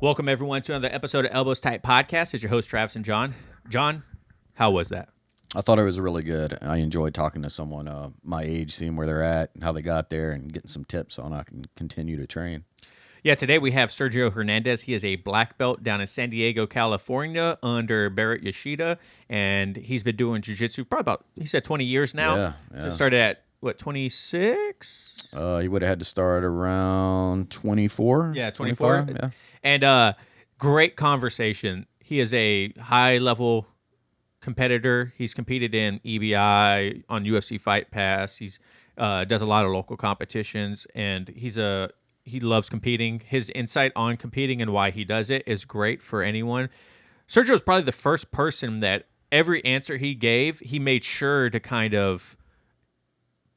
Welcome, everyone, to another episode of Elbows Tight Podcast. It's your host, Travis and John. John, how was that? I thought it was really good. I enjoyed talking to someone my age, seeing where they're at, how they got there, and getting some tips on how I can continue to train. Yeah, today we have Sergio Hernandez. He is a black belt down in San Diego, California, under Baret Yoshida, and he's been doing jiu-jitsu probably about, he said 20 years now. Yeah. So started at, what, 26? He would have had to start around 24. Yeah, 24. Yeah. And great conversation. He is a high-level competitor. He's competed in EBI, on UFC Fight Pass. He's does a lot of local competitions, and he loves competing. His insight on competing and why he does it is great for anyone. Sergio is probably the first person that every answer he gave, he made sure to kind of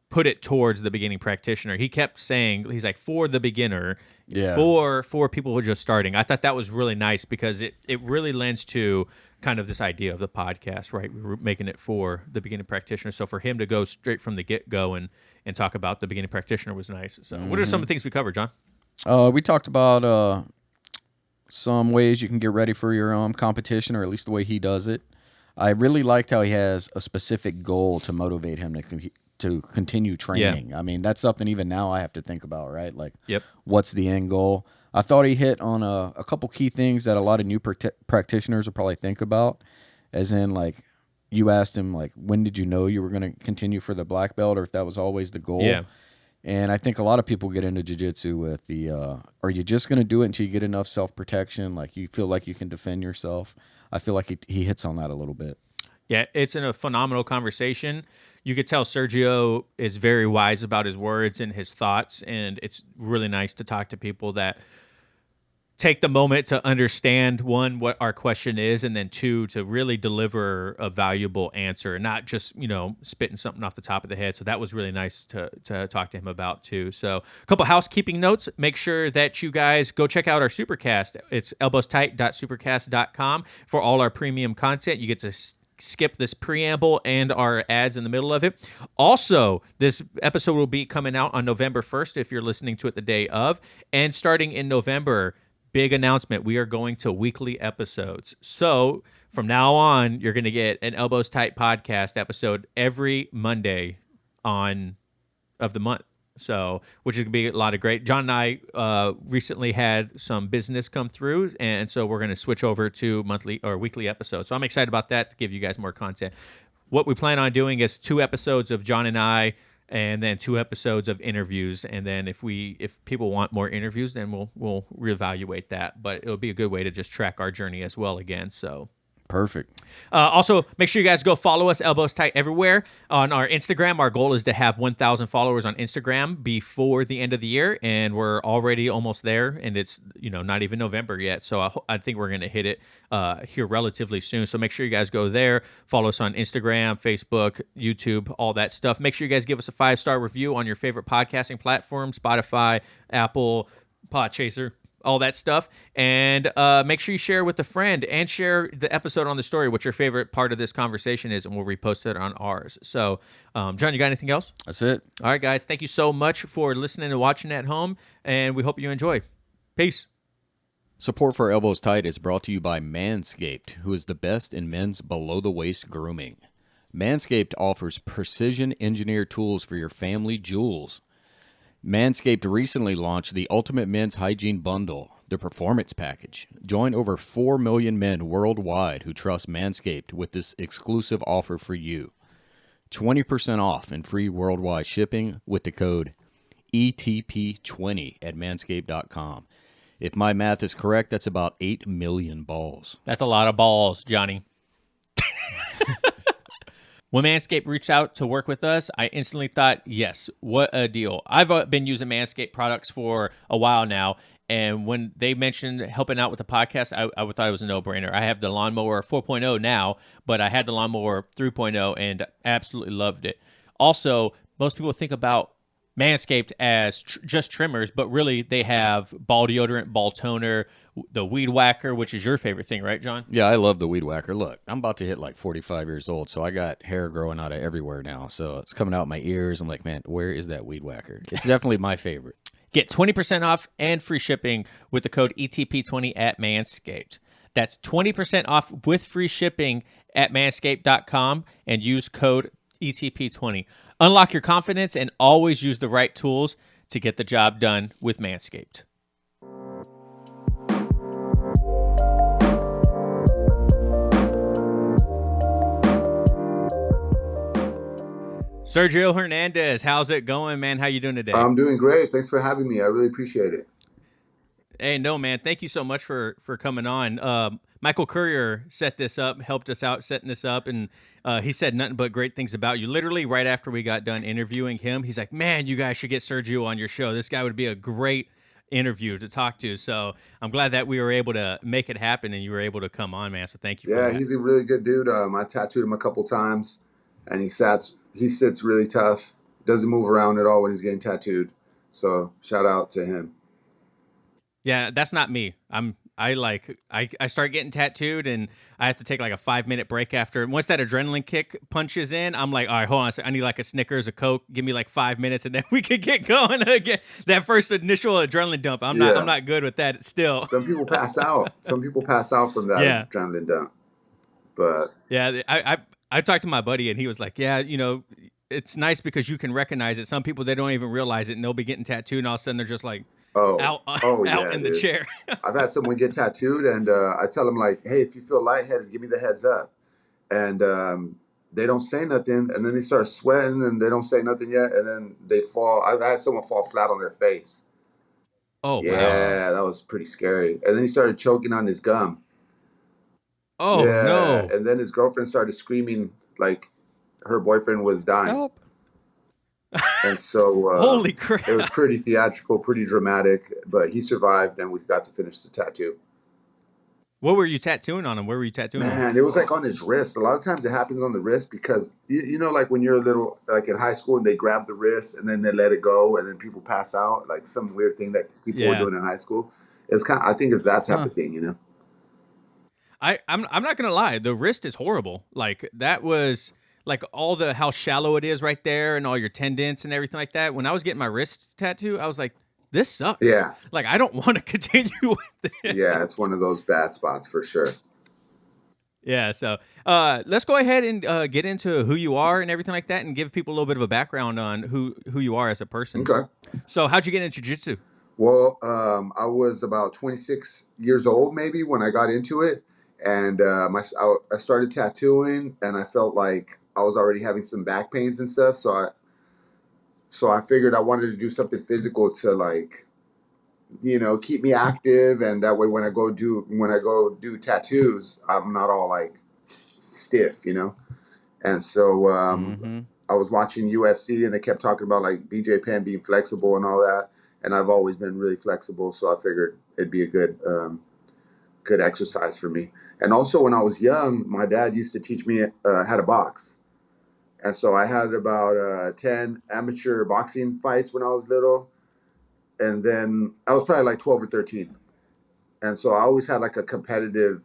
put it towards the beginning practitioner. He kept saying, he's like, for the beginner, for people who are just starting. I thought that was really nice because it really lends to kind of this idea of the podcast, right? We were making it for the beginning practitioner. So for him to go straight from the get-go and talk about the beginning practitioner was nice. So what are some of the things we covered, John? We talked about some ways you can get ready for your competition, or at least the way he does it. I really liked how he has a specific goal to motivate him to continue training. Yeah. I mean, that's something even now I have to think about, right? Like, what's the end goal? I thought he hit on a couple key things that a lot of new practitioners will probably think about, as in, like, you asked him, like, when did you know you were going to continue for the black belt, or if that was always the goal? Yeah. And I think a lot of people get into jiu-jitsu with the, are you just going to do it until you get enough self-protection, like you feel like you can defend yourself? I feel like he hits on that a little bit. Yeah, it's a phenomenal conversation. You could tell Sergio is very wise about his words and his thoughts, and it's really nice to talk to people that take the moment to understand, one, what our question is, and then two, to really deliver a valuable answer, not just, spitting something off the top of the head. So that was really nice to talk to him about too. So a couple housekeeping notes. Make sure that you guys go check out our Supercast. It's elbowstight.supercast.com for all our premium content. You get to skip this preamble and our ads in the middle of it. Also, this episode will be coming out on November 1st if you're listening to it the day of. And starting in November, big announcement, we are going to weekly episodes. So from now on, you're going to get an Elbows Tight podcast episode every Monday of the month. So, which is going to be a lot of great. John and I recently had some business come through, and so we're going to switch over to monthly or weekly episodes. So I'm excited about that to give you guys more content. What we plan on doing is 2 episodes of John and I, and then 2 episodes of interviews. And then if people want more interviews, then we'll reevaluate that. But it'll be a good way to just track our journey as well again. So. Perfect. Also, make sure you guys go follow us, Elbows Tight, everywhere. On our Instagram, our goal is to have 1,000 followers on Instagram before the end of the year, and we're already almost there, and it's not even November yet, so I think we're going to hit it here relatively soon. So make sure you guys go there, follow us on Instagram, Facebook, YouTube, all that stuff. Make sure you guys give us a 5-star review on your favorite podcasting platform, Spotify, Apple, Podchaser, all that stuff, and make sure you share with a friend and share the episode on the story, what your favorite part of this conversation is, and we'll repost it on ours. So, John, you got anything else? That's it. All right, guys. Thank you so much for listening and watching at home, and we hope you enjoy. Peace. Support for Elbows Tight is brought to you by Manscaped, who is the best in men's below-the-waist grooming. Manscaped offers precision-engineered tools for your family jewels. Manscaped recently launched the Ultimate Men's Hygiene Bundle, the Performance Package. Join over 4 million men worldwide who trust Manscaped with this exclusive offer for you. 20% off and free worldwide shipping with the code ETP20 at manscaped.com. If my math is correct, that's about 8 million balls. That's a lot of balls, Johnny. When Manscaped reached out to work with us, I instantly thought, yes, what a deal. I've been using Manscaped products for a while now, and when they mentioned helping out with the podcast, I thought it was a no-brainer. I have the Lawnmower 4.0 now, but I had the Lawnmower 3.0 and absolutely loved it. Also, most people think about Manscaped as just trimmers, but really they have ball deodorant, ball toner, the weed whacker, which is your favorite thing, right, John? Yeah, I love the weed whacker. Look, I'm about to hit like 45 years old, so I got hair growing out of everywhere now. So it's coming out my ears. I'm like, man, where is that weed whacker? It's definitely my favorite. Get 20% off and free shipping with the code ETP20 at Manscaped. That's 20% off with free shipping at manscaped.com and use code ETP20. Unlock your confidence and always use the right tools to get the job done with Manscaped. Sergio Hernandez, how's it going, man? How you doing today? I'm doing great. Thanks for having me. I really appreciate it. Hey, no, man. Thank you so much for coming on. Michael Courier set this up, helped us out setting this up, and he said nothing but great things about you. Literally, right after we got done interviewing him, he's like, man, you guys should get Sergio on your show. This guy would be a great interview to talk to. So I'm glad that we were able to make it happen and you were able to come on, man. So thank you for that. Yeah, he's a really good dude. I tattooed him a couple times, and he sits really tough. Doesn't move around at all when he's getting tattooed. So shout out to him. Yeah, that's not me. I start getting tattooed and I have to take like a 5-minute break after. Once that adrenaline kick punches in, I'm like, all right, hold on a second. I need like a Snickers, a Coke. Give me like 5 minutes and then we can get going again. That first initial adrenaline dump, I'm not good with that still. Some people pass out. Some people pass out from that adrenaline dump. But yeah, I talked to my buddy and he was like, yeah, you know, it's nice because you can recognize it. Some people, they don't even realize it and they'll be getting tattooed and all of a sudden they're just like, out in the chair. I've had someone get tattooed and I tell them like, hey, if you feel lightheaded, give me the heads up. And they don't say nothing. And then they start sweating and they don't say nothing yet. And then they fall. I've had someone fall flat on their face. Oh, yeah, wow. that was pretty scary. And then he started choking on his gum. Oh, yeah. no. And then his girlfriend started screaming like her boyfriend was dying. Help. And so holy crap. It was pretty theatrical, pretty dramatic, but he survived and we got to finish the tattoo. What were you tattooing on him? Where were you tattooing on him? Man, it was like on his wrist. A lot of times it happens on the wrist because, you know, like when you're a little, like in high school and they grab the wrist and then they let it go and then people pass out, like some weird thing that people were doing in high school. It's kind of, I think it's that type of thing, you know? I'm not going to lie. The wrist is horrible. Like that was... like all the how shallow it is right there and all your tendons and everything like that. When I was getting my wrist tattoo, I was like, this sucks. Yeah. Like, I don't want to continue with it. Yeah, it's one of those bad spots for sure. Yeah, so let's go ahead and get into who you are and everything like that and give people a little bit of a background on who you are as a person. Okay. So how'd you get into jiu-jitsu? Well, I was about 26 years old maybe when I got into it. And I started tattooing and I felt like I was already having some back pains and stuff. So I figured I wanted to do something physical to like, you know, keep me active. And that way when I go do tattoos, I'm not all like stiff, you know? And so I was watching UFC and they kept talking about like BJ Penn being flexible and all that. And I've always been really flexible. So I figured it'd be a good exercise for me. And also when I was young, my dad used to teach me how to box. And so I had about 10 amateur boxing fights when I was little. And then I was probably like 12 or 13. And so I always had like a competitive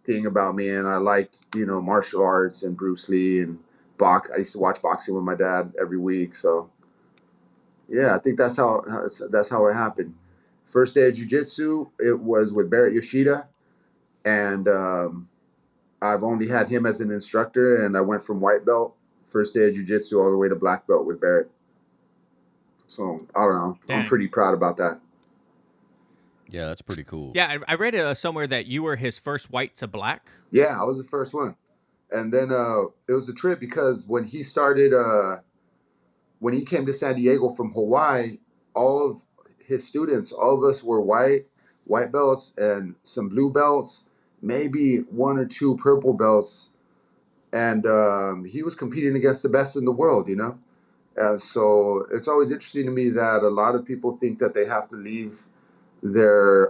thing about me. And I liked, you know, martial arts and Bruce Lee and I used to watch boxing with my dad every week. So yeah, I think that's how it happened. First day of jiu-jitsu, it was with Baret Yoshida. And I've only had him as an instructor, and I went from white belt, first day of jiu-jitsu, all the way to black belt with Baret. So, I don't know. Dang. I'm pretty proud about that. Yeah, that's pretty cool. Yeah, I read somewhere that you were his first white to black. Yeah, I was the first one. And then it was a trip because when he started, when he came to San Diego from Hawaii, all of his students, all of us were white belts and some blue belts, maybe 1 or 2 purple belts. And he was competing against the best in the world, you know? And so it's always interesting to me that a lot of people think that they have to leave their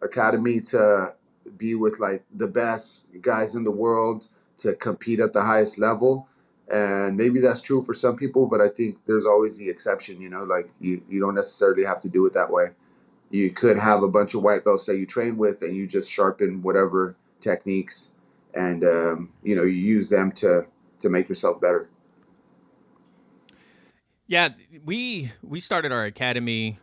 academy to be with like the best guys in the world to compete at the highest level. And maybe that's true for some people, but I think there's always the exception, you know, like you don't necessarily have to do it that way. You could have a bunch of white belts that you train with and you just sharpen whatever techniques and, you know, you use them to make yourself better. Yeah, we started our academy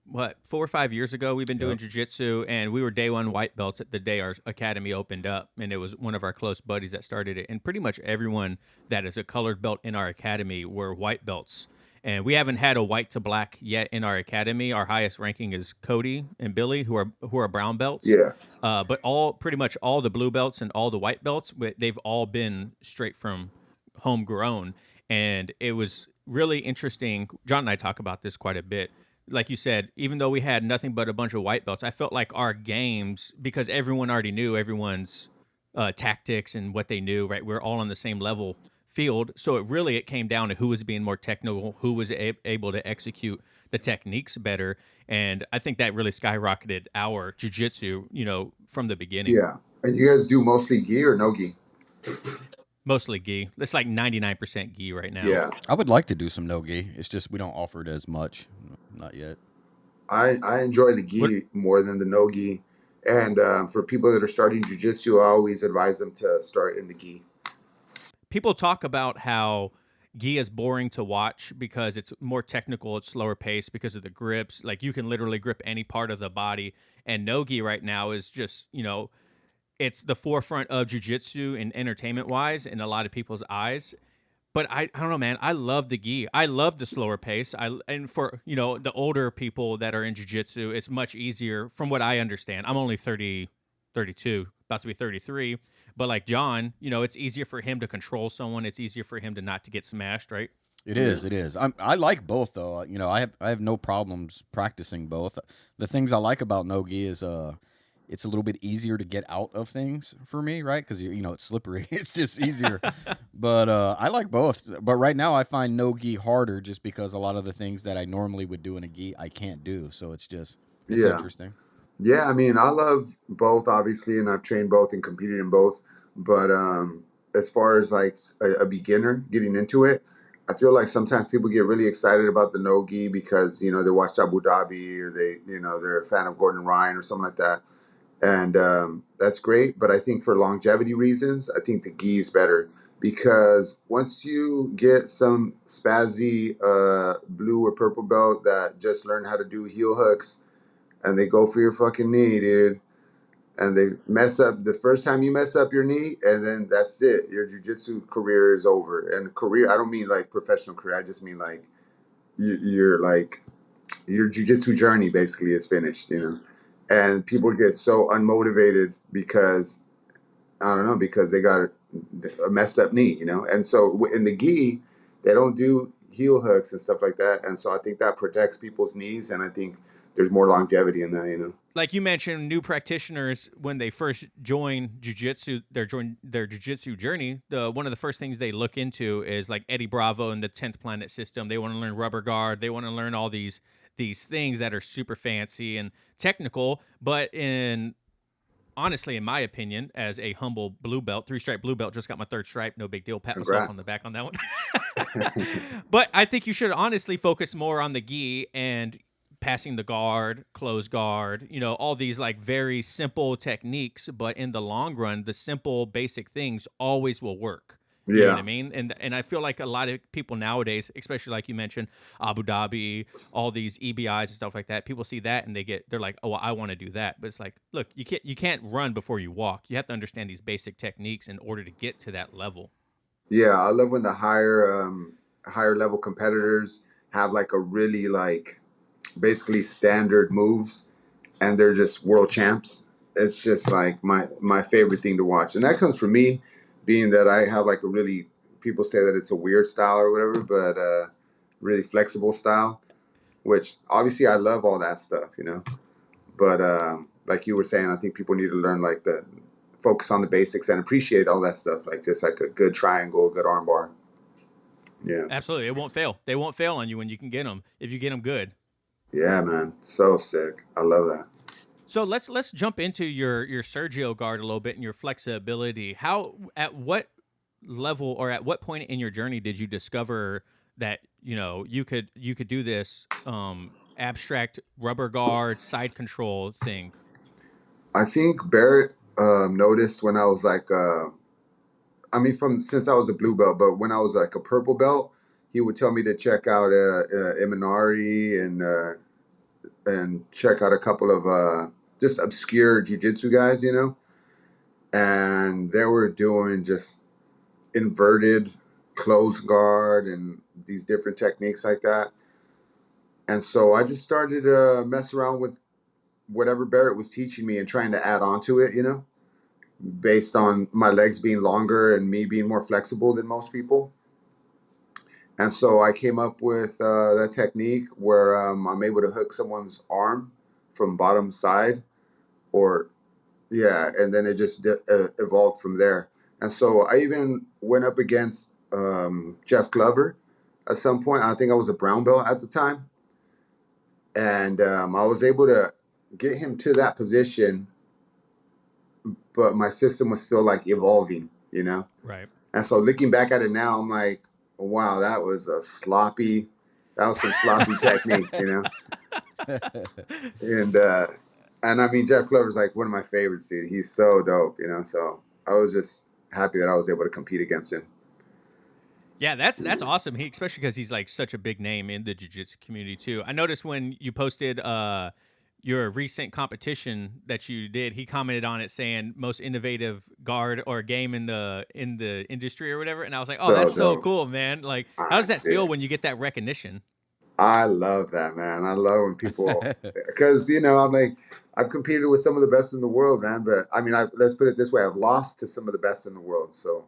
what 4 or 5 years ago. We've been doing Yep. jiu-jitsu, and we were day one white belts at the day our academy opened up, and it was one of our close buddies that started it. And pretty much everyone that is a colored belt in our academy were white belts. And we haven't had a white to black yet in our academy. Our highest ranking is Cody and Billy, who are brown belts. Yeah. But all pretty much all the blue belts and all the white belts, they've all been straight from homegrown. And it was really interesting. John and I talk about this quite a bit. Like you said, even though we had nothing but a bunch of white belts, I felt like our games, because everyone already knew everyone's tactics and what they knew, right? We're all on the same level field. So it came down to who was being more technical, who was able to execute the techniques better. And I think that really skyrocketed our jiu-jitsu, from the beginning. Yeah. And you guys do mostly gi or no gi? Mostly gi. It's like 99% gi right now. Yeah. I would like to do some no-gi. It's just we don't offer it as much. Not yet. I enjoy the gi more than the no gi. And for people that are starting jiu-jitsu, I always advise them to start in the gi. People talk about how gi is boring to watch because it's more technical, it's slower pace because of the grips. Like you can literally grip any part of the body. And no gi right now is just, it's the forefront of jiu-jitsu and entertainment wise in a lot of people's eyes. But I don't know, man. I love the gi. I love the slower pace. And for the older people that are in jiu-jitsu, it's much easier from what I understand. I'm only 30, 32, about to be 33. But like John, it's easier for him to control someone. It's easier for him to not to get smashed, right? It is. It is. I like both though. I have no problems practicing both. The things I like about no-gi is it's a little bit easier to get out of things for me, right? Because it's slippery. It's just easier. But I like both. But right now I find no-gi harder just because a lot of the things that I normally would do in a gi I can't do. So it's Yeah. interesting. Yeah, I mean, I love both, obviously, and I've trained both and competed in both. But as far as like a beginner getting into it, I feel like sometimes people get really excited about the no-gi because, they watched Abu Dhabi or they're a fan of Gordon Ryan or something like that. And that's great. But I think for longevity reasons, I think the gi is better because once you get some spazzy blue or purple belt that just learned how to do heel hooks and they go for your fucking knee, dude, and they mess up the first time you mess up your knee, and then that's it. Your jujitsu career is over. And career, I don't mean like professional career. I just mean like you're like your jujitsu journey basically is finished. And people get so unmotivated because I don't know because they got a messed up knee. And so in the gi, they don't do heel hooks and stuff like that, and so I think that protects people's knees, and I think there's more longevity in that. Like you mentioned, new practitioners when they first join jiu-jitsu, their jiu-jitsu journey, one of the first things they look into is like Eddie Bravo and the 10th Planet System. They want to learn rubber guard. They want to learn all these things that are super fancy and technical, but honestly, in my opinion, as a humble blue belt, 3-stripe blue belt, just got my 3rd stripe. No big deal. Pat myself on the back on that one. But I think you should honestly focus more on the gi and passing the guard, close guard, all these like very simple techniques. But in the long run, the simple basic things always will work. You know what I mean? And I feel like a lot of people nowadays, especially like you mentioned, Abu Dhabi, all these EBIs and stuff like that, people see that and they're like, oh, well, I want to do that. But it's like, look, you can't run before you walk. You have to understand these basic techniques in order to get to that level. Yeah, I love when the higher level competitors have like a really like basically standard moves and they're just world champs. It's just like my favorite thing to watch. And that comes from me being that I have like a really people say that it's a weird style or whatever, but really flexible style, which obviously I love all that stuff. But like you were saying, I think people need to learn like the focus on the basics and appreciate all that stuff, like just like a good triangle, a good arm bar. Yeah. Absolutely. It won't fail. They won't fail on you when you can get them, if you get them good. Yeah, man. So sick. I love that. So let's jump into your Sergio guard a little bit and your flexibility. At what level or at what point in your journey did you discover that you could do this abstract rubber guard side control thing? I think Barrett noticed when I was like, since I was a blue belt, but when I was like a purple belt, he would tell me to check out Imanari and check out a couple of just obscure jiu-jitsu guys, you know, and they were doing just inverted close guard and these different techniques like that. And so I just started to mess around with whatever Barrett was teaching me and trying to add on to it, you know, based on my legs being longer and me being more flexible than most people. And so I came up with that technique where I'm able to hook someone's arm from bottom side, or yeah, and then it just evolved from there. And so I even went up against Jeff Glover at some point. I think I was a brown belt at the time, and I was able to get him to that position, but my system was still like evolving, you know? Right. And so looking back at it now, I'm like, wow, that was some sloppy techniques, you know? And I mean, Jeff Glover's like one of my favorites, dude. He's so dope, you know? So I was just happy that I was able to compete against him. Yeah, that's awesome. He, especially because he's like such a big name in the jiu-jitsu community too. I noticed when you posted your recent competition that you did, he commented on it saying most innovative guard or game in the industry or whatever. And I was like, oh, that's so cool, man. Like, how does that feel when you get that recognition? I love that, man. I love when people, because, you know, I'm like, I've competed with some of the best in the world, man. But I mean, let's put it this way. I've lost to some of the best in the world. So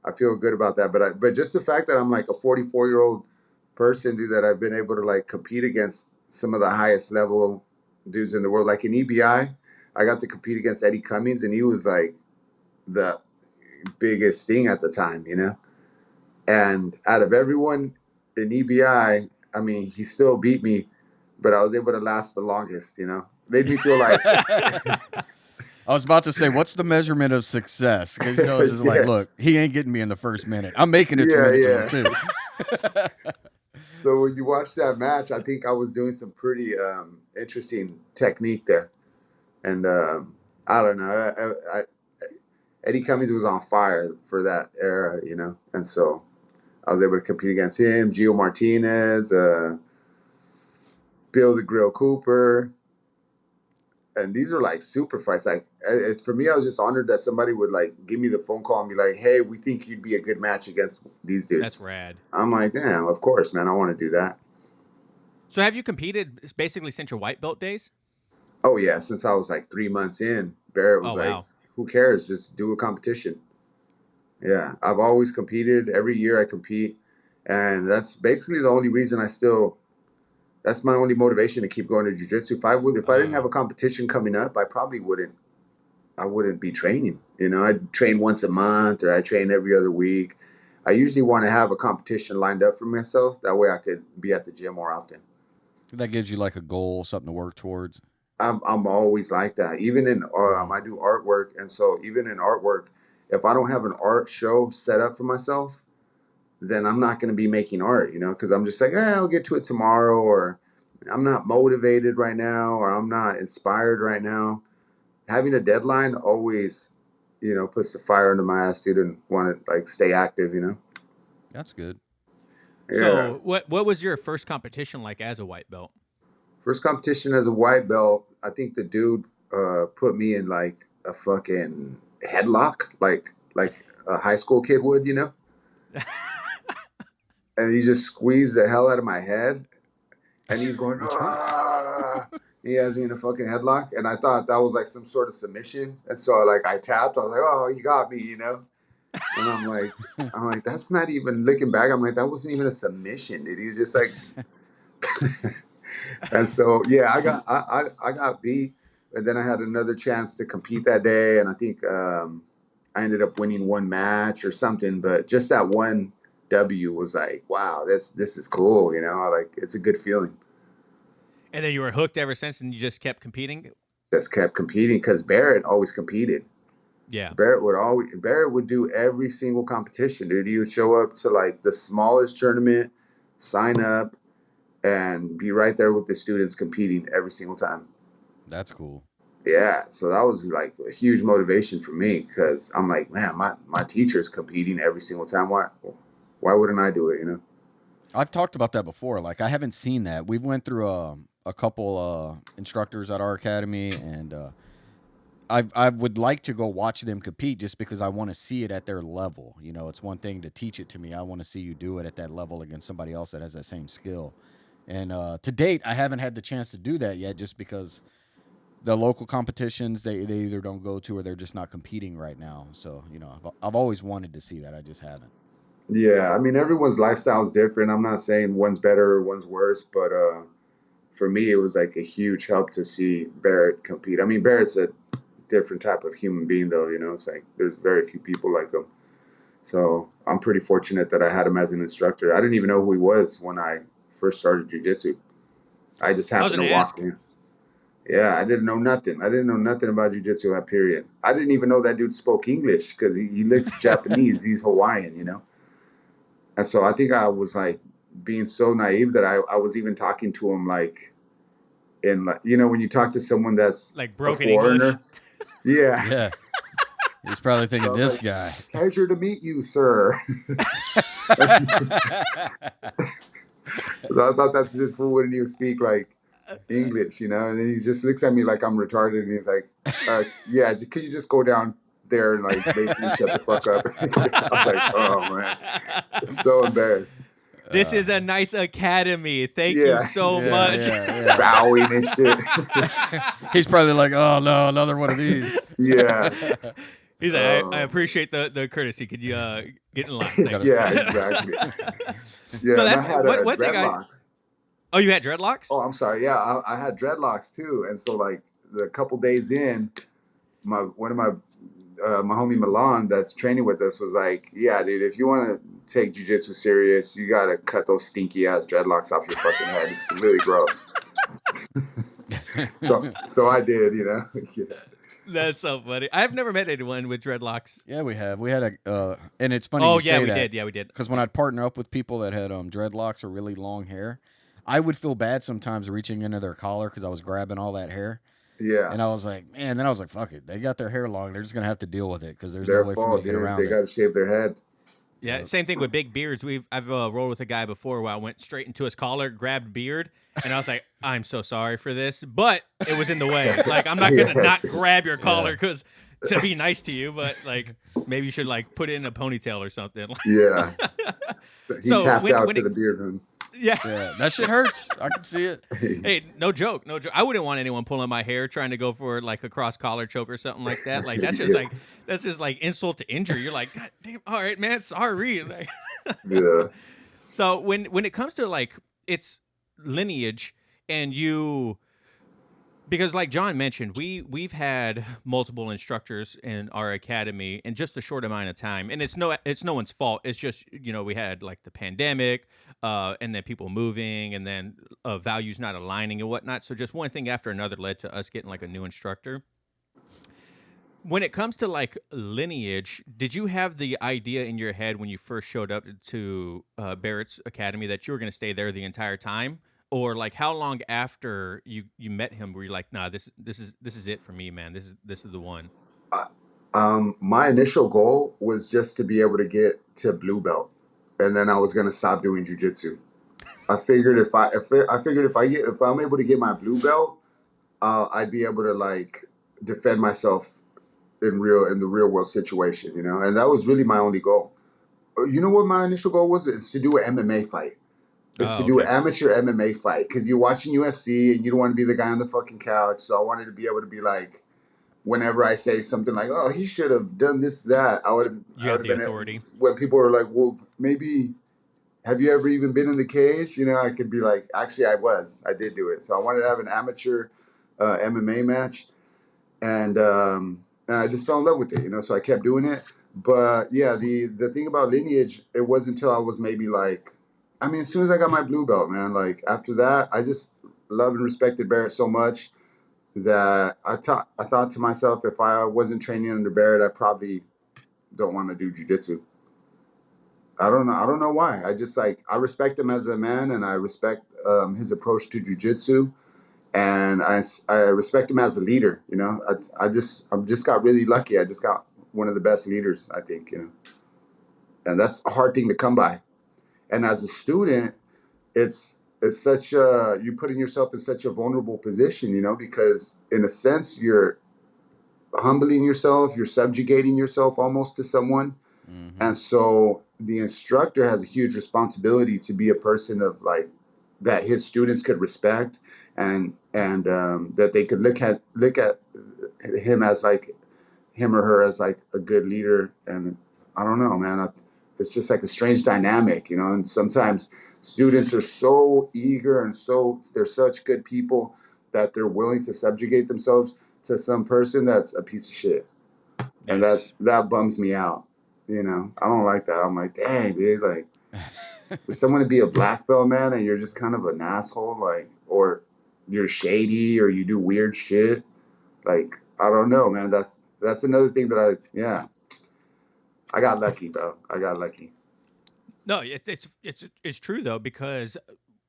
I feel good about that. But just the fact that I'm like a 44-year-old person, dude, that I've been able to like compete against some of the highest level dudes in the world. Like in EBI, I got to compete against Eddie Cummings, and he was like the biggest thing at the time, you know? And out of everyone in EBI, I mean, he still beat me, but I was able to last the longest, you know? Made me feel like... I was about to say, what's the measurement of success? Because, you know, it's just like, look, he ain't getting me in the first minute. I'm making it to minute 2. So when you watch that match, I think I was doing some pretty interesting technique there. And I don't know. Eddie Cummings was on fire for that era, you know? And so I was able to compete against him, Gio Martinez, Bill the Grill Cooper. And these are like super fights. Like for me, I was just honored that somebody would like give me the phone call and be like, "Hey, we think you'd be a good match against these dudes." That's rad. I'm like, damn, of course, man. I want to do that. So have you competed basically since your white belt days? Oh yeah, since I was like 3 months in, Barrett was like, "Who cares? Just do a competition." Yeah, I've always competed. Every year I compete, and that's basically the only reason that's my only motivation to keep going to jiu-jitsu. If I didn't have a competition coming up, I probably wouldn't be training. You know, I'd train once a month or I train every other week. I usually want to have a competition lined up for myself. That way I could be at the gym more often. That gives you like a goal, something to work towards. I'm always like that. Even in I do artwork, and so even in artwork, if I don't have an art show set up for myself, then I'm not going to be making art, you know, because I'm just like, I'll get to it tomorrow, or I'm not motivated right now, or I'm not inspired right now. Having a deadline always, you know, puts the fire under my ass, dude, and want to like stay active, you know. That's good. Yeah. So what was your first competition like as a white belt? First competition as a white belt, I think the dude put me in like a fucking headlock, like a high school kid would, you know. And he just squeezed the hell out of my head. And he's going, ah! He has me in a fucking headlock. And I thought that was like some sort of submission. And so like I tapped. I was like, oh, you got me, you know? And I'm like, that's not even, looking back, I'm like, that wasn't even a submission, dude. He was just like, and so, yeah, I got beat. And then I had another chance to compete that day. And I think I ended up winning one match or something. But just that one W was like, wow, this is cool, you know, like it's a good feeling. And then you were hooked ever since, and you just kept competing. Just kept competing because Barrett always competed. Yeah, Barrett would do every single competition, dude. He would show up to like the smallest tournament, sign up, and be right there with the students competing every single time. That's cool. Yeah, so that was like a huge motivation for me because I'm like, man, my teacher's competing every single time. Why wouldn't I do it, you know? I've talked about that before. Like, I haven't seen that. We went through a couple instructors at our academy, and I would like to go watch them compete just because I want to see it at their level. You know, it's one thing to teach it to me. I want to see you do it at that level against somebody else that has that same skill. And to date, I haven't had the chance to do that yet, just because the local competitions they either don't go to or they're just not competing right now. So, you know, I've always wanted to see that. I just haven't. Yeah, I mean everyone's lifestyle is different. I'm not saying one's better or one's worse, but for me it was like a huge help to see Barrett compete. I mean Barrett's a different type of human being, though. You know, it's like there's very few people like him. So I'm pretty fortunate that I had him as an instructor. I didn't even know who he was when I first started jiu-jitsu. I just I was happened gonna to walk ask. in. Yeah, I didn't know nothing. I didn't know nothing about jiu-jitsu at period. I didn't even know that dude spoke English because he looks Japanese. He's Hawaiian, you know? And so I think I was like being so naive that I was even talking to him like in like, you know, when you talk to someone that's Like a broken English. foreigner. Yeah. Yeah. He's probably So I thinking, was this like, guy. pleasure to meet you, sir. So I thought that this fool wouldn't even speak like English, you know? And then he just looks at me like I'm retarded and he's like, yeah, could you just go down there and like basically shut the fuck up? I was like, oh man, so embarrassed. This is a nice academy. Thank you Yeah, so Yeah, much. yeah. bowing and shit. He's probably like, oh no, another one of these. Yeah, He's like, I appreciate the courtesy. Could you get in line? Thanks. yeah, exactly. So Yeah, and I that's had what thing I. dreadlocks. Oh, you had dreadlocks? Oh, I'm sorry. Yeah, I had dreadlocks too, and so like the couple days in, one of my homie Milan that's training with us was like, yeah, dude, if you want to take jiu-jitsu serious, you got to cut those stinky ass dreadlocks off your fucking head. It's really gross. So I did, you know. Yeah. That's so funny. I've never met anyone with dreadlocks. Yeah, we have. We had and it's funny Oh you yeah, say we that. did. Yeah, we did. Because when I'd partner up with people that had dreadlocks or really long hair, I would feel bad sometimes reaching into their collar because I was grabbing all that hair. Yeah, And I was like, man, then I was like, fuck it. They got their hair long. They're just going to have to deal with it because there's their no way for me fault, to get dude. around They it. got to shave their head. Yeah, same thing with big beards. I've rolled with a guy before where I went straight into his collar, grabbed beard, and I was like, I'm so sorry for this, but it was in the way. Like I'm not gonna Yeah. not grab your collar because to be nice to you, but like maybe you should like put it in a ponytail or something. Yeah, he So tapped out when to it- the beard hoon. Yeah. Yeah, that shit hurts. I can see it. Hey, no joke, no joke. I wouldn't want anyone pulling my hair trying to go for like a cross collar choke or something like that. Like that's just like insult to injury. You're like, God damn, all right, man, sorry. Like, Yeah, so when it comes to like its lineage and you, because like John mentioned, we've had multiple instructors in our academy in just a short amount of time, and it's no one's fault. It's just we had like the pandemic, and then people moving, and then values not aligning and whatnot. So just one thing after another led to us getting like a new instructor. When it comes to like lineage, did you have the idea in your head when you first showed up to Barrett's Academy that you were going to stay there the entire time, or like how long after you met him were you like, nah, this is it for me, man. This is the one. my initial goal was just to be able to get to blue belt, and then I was gonna stop doing jujitsu. I figured if I'm able to get my blue belt, I'd be able to like defend myself in the real world situation, you know. And that was really my only goal. You know what my initial goal was? Is to do an MMA fight. It's to Oh, do an okay. amateur MMA fight because you're watching UFC and you don't want to be the guy on the fucking couch. So I wanted to be able to be like, whenever I say something like, "Oh, he should have done this, that," I would You have the been authority. when people are like, "Well, maybe have you ever even been in the cage?" You know, I could be like, "Actually, I did do it." So I wanted to have an amateur MMA match, and I just fell in love with it. You know, so I kept doing it. But yeah, the thing about lineage, it wasn't until I was maybe like, I mean, as soon as I got my blue belt, man, like after that, I just loved and respected Barrett so much that I thought to myself, if I wasn't training under Barrett, I probably don't want to do jiu-jitsu. I don't know. I don't know why. I just like, I respect him as a man, and I respect his approach to jiu-jitsu, and I respect him as a leader. You know, I just got really lucky. I just got one of the best leaders, I think. You know, and that's a hard thing to come by. And as a student, it's such a, you putting yourself in such a vulnerable position, you know, because in a sense you're humbling yourself, you're subjugating yourself almost to someone. Mm-hmm. And so the instructor has a huge responsibility to be a person of like that his students could respect, and that they could look at him as like him or her as like a good leader. And I don't know, man. It's just like a strange dynamic, you know. And sometimes students are so eager and they're such good people that they're willing to subjugate themselves to some person that's a piece of shit, and Yes. that bums me out. You know, I don't like that. I'm like, dang, dude, like for someone to be a black belt, man, and you're just kind of an asshole, like, or you're shady or you do weird shit. Like, I don't know, man. That's another thing that I got lucky, bro. I got lucky. No, it's true though, because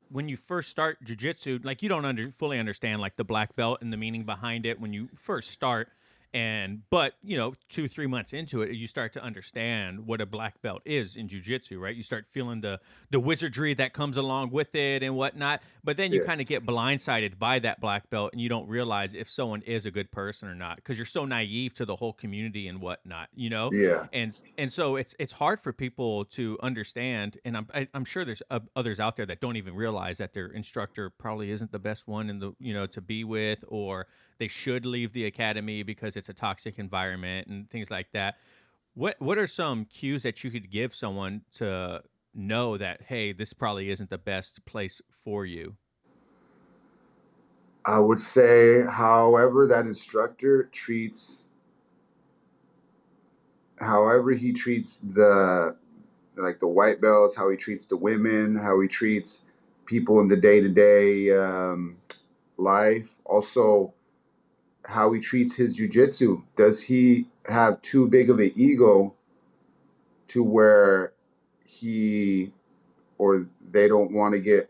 when you first start jujitsu, like you don't fully understand like the black belt and the meaning behind it when you first start. But 2-3 months into it, you start to understand what a black belt is in jujitsu, right? You start feeling the wizardry that comes along with it and whatnot. But then you Yeah, kind of get blindsided by that black belt, and you don't realize if someone is a good person or not, because you're so naive to the whole community and whatnot, you know. yeah, And so it's hard for people to understand, and I'm sure there's others out there that don't even realize that their instructor probably isn't the best one in the to be with, or they should leave the academy because it's a toxic environment and things like that. What are some cues that you could give someone to know that, hey, this probably isn't the best place for you? I would say, however, that instructor treats, however he treats the like the white belts, how he treats the women, how he treats people in the day-to-day life. Also, how he treats his jujitsu. Does he have too big of an ego to where he or they don't want to get?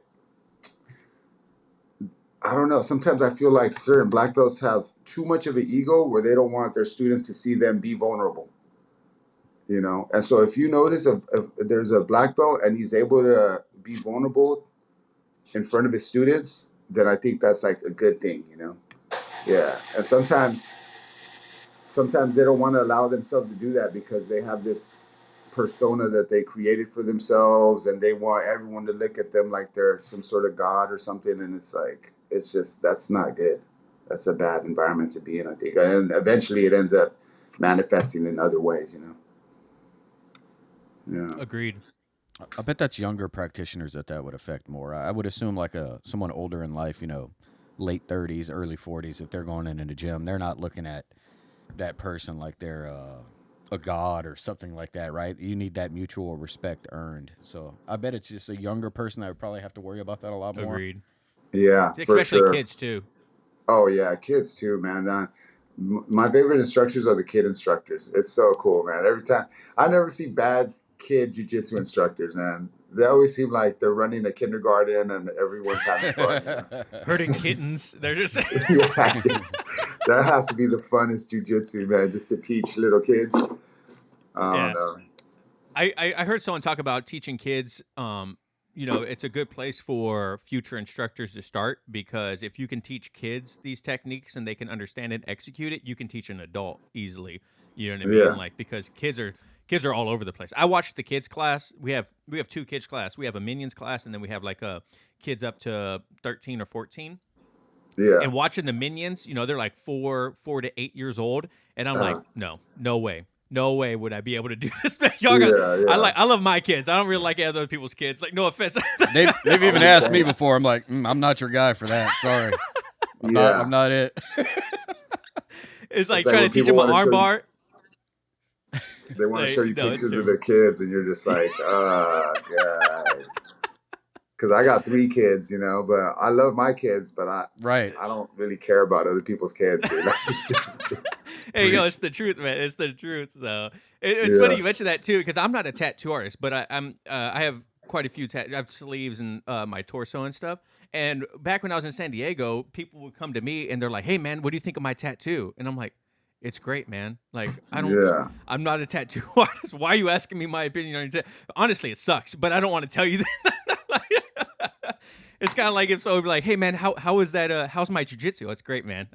I don't know. Sometimes I feel like certain black belts have too much of an ego where they don't want their students to see them be vulnerable. You know, and so if you notice if there's a black belt and he's able to be vulnerable in front of his students, then I think that's like a good thing. You know, yeah. And sometimes they don't want to allow themselves to do that because they have this persona that they created for themselves, and they want everyone to look at them like they're some sort of god or something. And it's like, it's just, that's not good. That's a bad environment to be in, I think. And eventually it ends up manifesting in other ways, you know. Yeah. Agreed. I bet that's younger practitioners that would affect more. I would assume like someone older in life, late 30s, early 40s, if they're going in the gym, they're not looking at that person like they're a god or something like that, right? You need that mutual respect earned. So I bet it's just a younger person that would probably have to worry about that a lot more. Agreed. Yeah, for Especially sure. kids too. Oh yeah, kids too, man. My favorite instructors are the kid instructors. It's so cool, man. Every time I never see bad kid jujitsu instructors, man. They always seem like they're running a kindergarten and everyone's having fun. You know? Hurting kittens. They're just Yeah, that has to be the funnest jujitsu, man. Just to teach little kids. I don't yeah. know. I heard someone talk about teaching kids. It's a good place for future instructors to start, because if you can teach kids these techniques and they can understand and execute it, you can teach an adult easily. You know what I mean? Yeah, Like, because kids are all over the place. I watched the kids class. We have two kids class. We have a minions class, and then we have like a kids up to 13 or 14. yeah, And watching the minions, they're like 4 to 8 years old, and I'm like, no way. No way would I be able to do this. Y'all got, yeah, yeah. I love my kids. I don't really like other people's kids. Like, no offense. They've even asked me before. I'm like, I'm not your guy for that. Sorry, Yeah. I'm not it. It's like It's like trying when to teach people them an want to show arm you, bar. they want to show you No, it's pictures of terrible. their kids, and you're just like, oh god. Because I got 3 kids, but I love my kids, but Right. I don't really care about other people's kids, dude. Hey, yo, it's the truth, man. It's the truth. So it's funny Yeah, you mentioned that too, because I'm not a tattoo artist, but I have quite a few I have sleeves and my torso and stuff. And back when I was in San Diego, people would come to me and they're like, "Hey, man, what do you think of my tattoo?" And I'm like, "It's great, man. Like, yeah, I'm not a tattoo artist. Why are you asking me my opinion on your tattoo? Honestly, it sucks, but I don't want to tell you that." It's kind of like if someone would be like, "Hey man, how is that? How's my jiu-jitsu? It's great, man.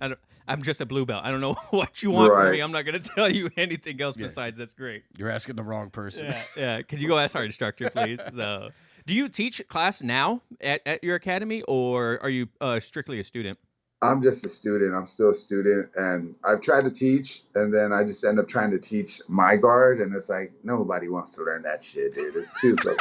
I'm just a blue belt. I don't know what you want from me. Right. I'm not gonna tell you anything else besides that's great." You're asking the wrong person. Yeah. Could you go ask our instructor, please? So, do you teach class now at your academy, or are you strictly a student? I'm just a student. I'm still a student, and I've tried to teach, and then I just end up trying to teach my guard, and it's like nobody wants to learn that shit, dude. It's too like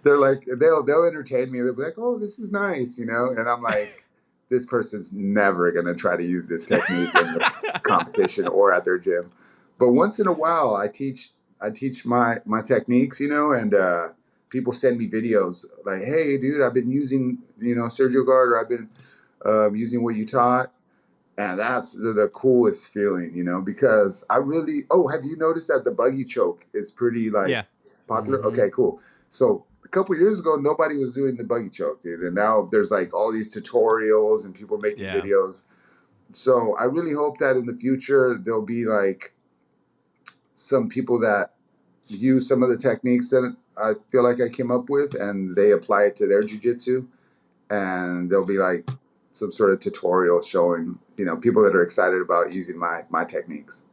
they're like they'll entertain me. They'll be like, "Oh, this is nice," and I'm like, "This person's never gonna try to use this technique in the competition or at their gym." But once in a while, I teach my techniques, and people send me videos like, "Hey, dude, I've been using Sergio Guard, or I've been using what you taught." And that's the coolest feeling, because I really. Oh, have you noticed that the buggy choke is pretty Yeah. popular? Mhm. Okay, cool. So a couple years ago, nobody was doing the buggy choke, dude, and now there's like all these tutorials and people making Yeah. videos. So I really hope that in the future there'll be like some people that use some of the techniques that I feel like I came up with, and they apply it to their jujitsu, and there'll be like some sort of tutorial showing people that are excited about using my techniques.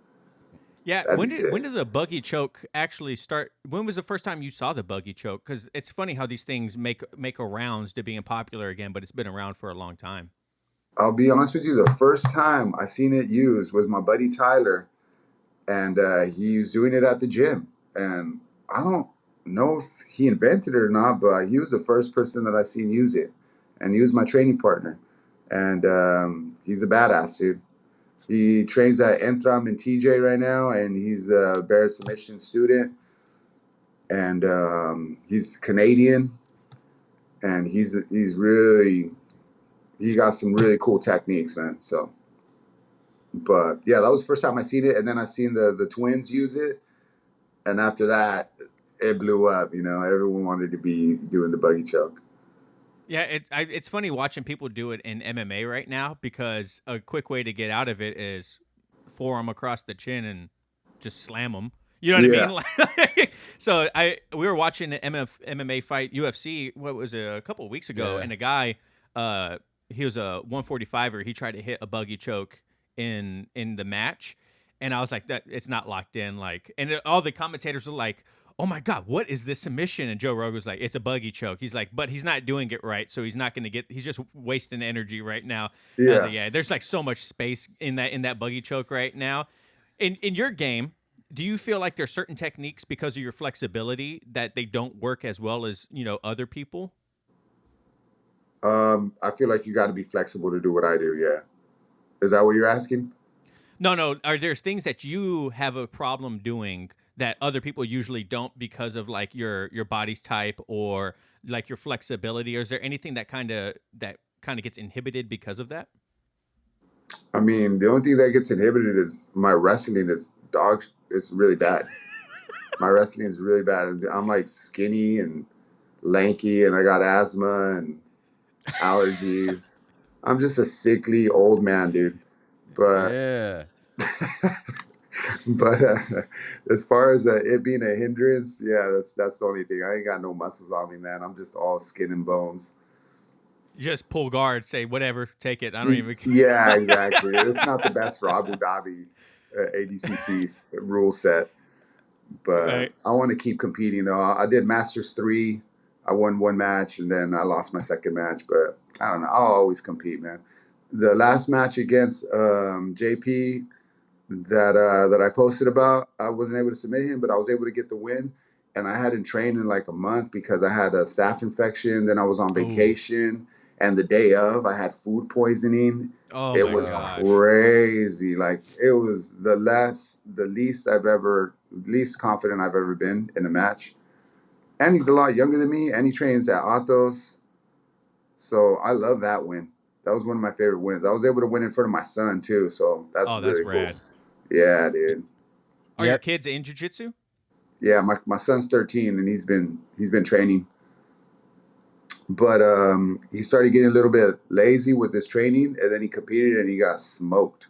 Yeah. That'd be When sick. did the buggy choke actually start? When was the first time you saw the buggy choke? Because it's funny how these things make a rounds to being popular again, but it's been around for a long time. I'll be honest with you. The first time I seen it used was my buddy Tyler, and he was doing it at the gym. And I don't know if he invented it or not, but he was the first person that I seen use it, and he was my training partner. And he's a badass dude. He trains at Entram and TJ right now, and he's a Baret submission student. And he's Canadian, and he's really he got some really cool techniques, man. So, but yeah, that was the first time I seen it, and then I seen the twins use it, and after that, it blew up. Everyone wanted to be doing the buggy choke. Yeah, it's funny watching people do it in MMA right now because a quick way to get out of it is forearm across the chin and just slam them. You know what I mean? Yeah, Like, so we were watching an MMA fight UFC. What was it, a couple of weeks ago? Yeah. And a guy, he was a 145er. He tried to hit a buggy choke in the match, and I was like, that it's not locked in. Like, and all the commentators were like, "Oh my God, what is this submission?" And Joe Rogan was like, "It's a buggy choke." He's like, "But he's not doing it right, so he's not going to get. He's just wasting energy right now." And I was yeah. like, "Yeah, there's like so much space in that buggy choke right now." In your game, do you feel like there's certain techniques because of your flexibility that they don't work as well as other people? I feel like you got to be flexible to do what I do. Yeah, is that what you're asking? No. Are there things that you have a problem doing that other people usually don't because of like your body's type or like your flexibility? Or is there anything that kind of gets inhibited because of that? I mean, the only thing that gets inhibited is my wrestling is dog. It's really bad. My wrestling is really bad. I'm like skinny and lanky, and I got asthma and allergies. I'm just a sickly old man, dude. But Yeah. but as far as it being a hindrance, yeah, that's the only thing. I ain't got no muscles on me, man. I'm just all skin and bones. You just pull guard, say whatever, take it. I don't even. Yeah, exactly. It's not the best for Abu Dhabi ADCC's rule set, but Right. I want to keep competing though. I did Masters 3. I won one match and then I lost my second match, but I don't know. I'll always compete, man. The last match against JP that I posted about, I wasn't able to submit him, but I was able to get the win. And I hadn't trained in like a month because I had a staph infection. Then I was on Oh. vacation, and the day of, I had food poisoning. Oh It my was gosh. crazy. Like it was least confident I've ever been in a match. And he's a lot younger than me, and he trains at Atos. So I love that win. That was one of my favorite wins. I was able to win in front of my son too, so that's Oh, that's really cool. rad. Yeah, dude. Are your Yep. kids in jujitsu? Yeah, my son's 13 and he's been training. But he started getting a little bit lazy with his training, and then he competed and he got smoked.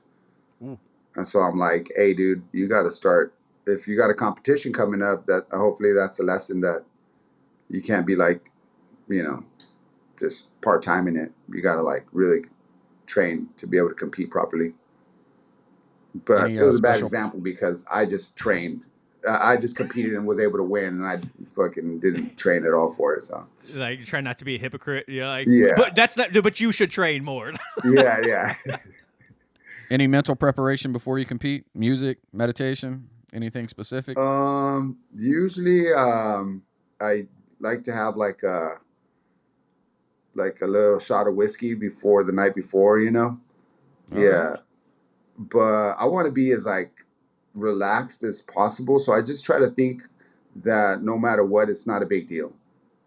Ooh. And so I'm like, hey, dude, you got to start. If you got a competition coming up, that hopefully that's a lesson that you can't be like you know, just part-time in it. You got to like really train to be able to compete properly. But Any it was a bad special? example because I just trained. I just competed and was able to win, and I fucking didn't train at all for it. So Like, try not to be a hypocrite. Like, yeah, but that's not. But you should train more. yeah. Any mental preparation before you compete? Music, meditation, anything specific? Usually, I like to have like a little shot of whiskey before the night before, you know. All Yeah, right. but I want to be as like relaxed as possible. So I just try to think that no matter what, it's not a big deal.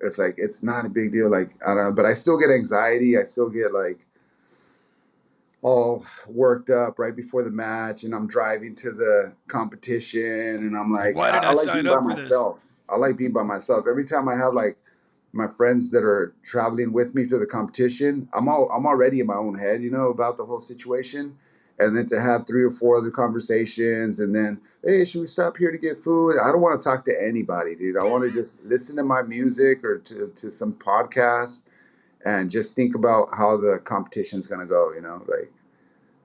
It's like it's not a big deal. Like I don't know, but I still get anxiety. I still get like all worked up right before the match, and I'm driving to the competition, and I'm like, Why did I like sign being by up for this? myself. I like being by myself. Every time I have like my friends that are traveling with me to the competition, I'm already in my own head, you know, about the whole situation. And then to have 3 or 4 other conversations, and then, hey, should we stop here to get food? I don't want to talk to anybody, dude. I want to just listen to my music or to some podcast and just think about how the competition's gonna go, you know, like.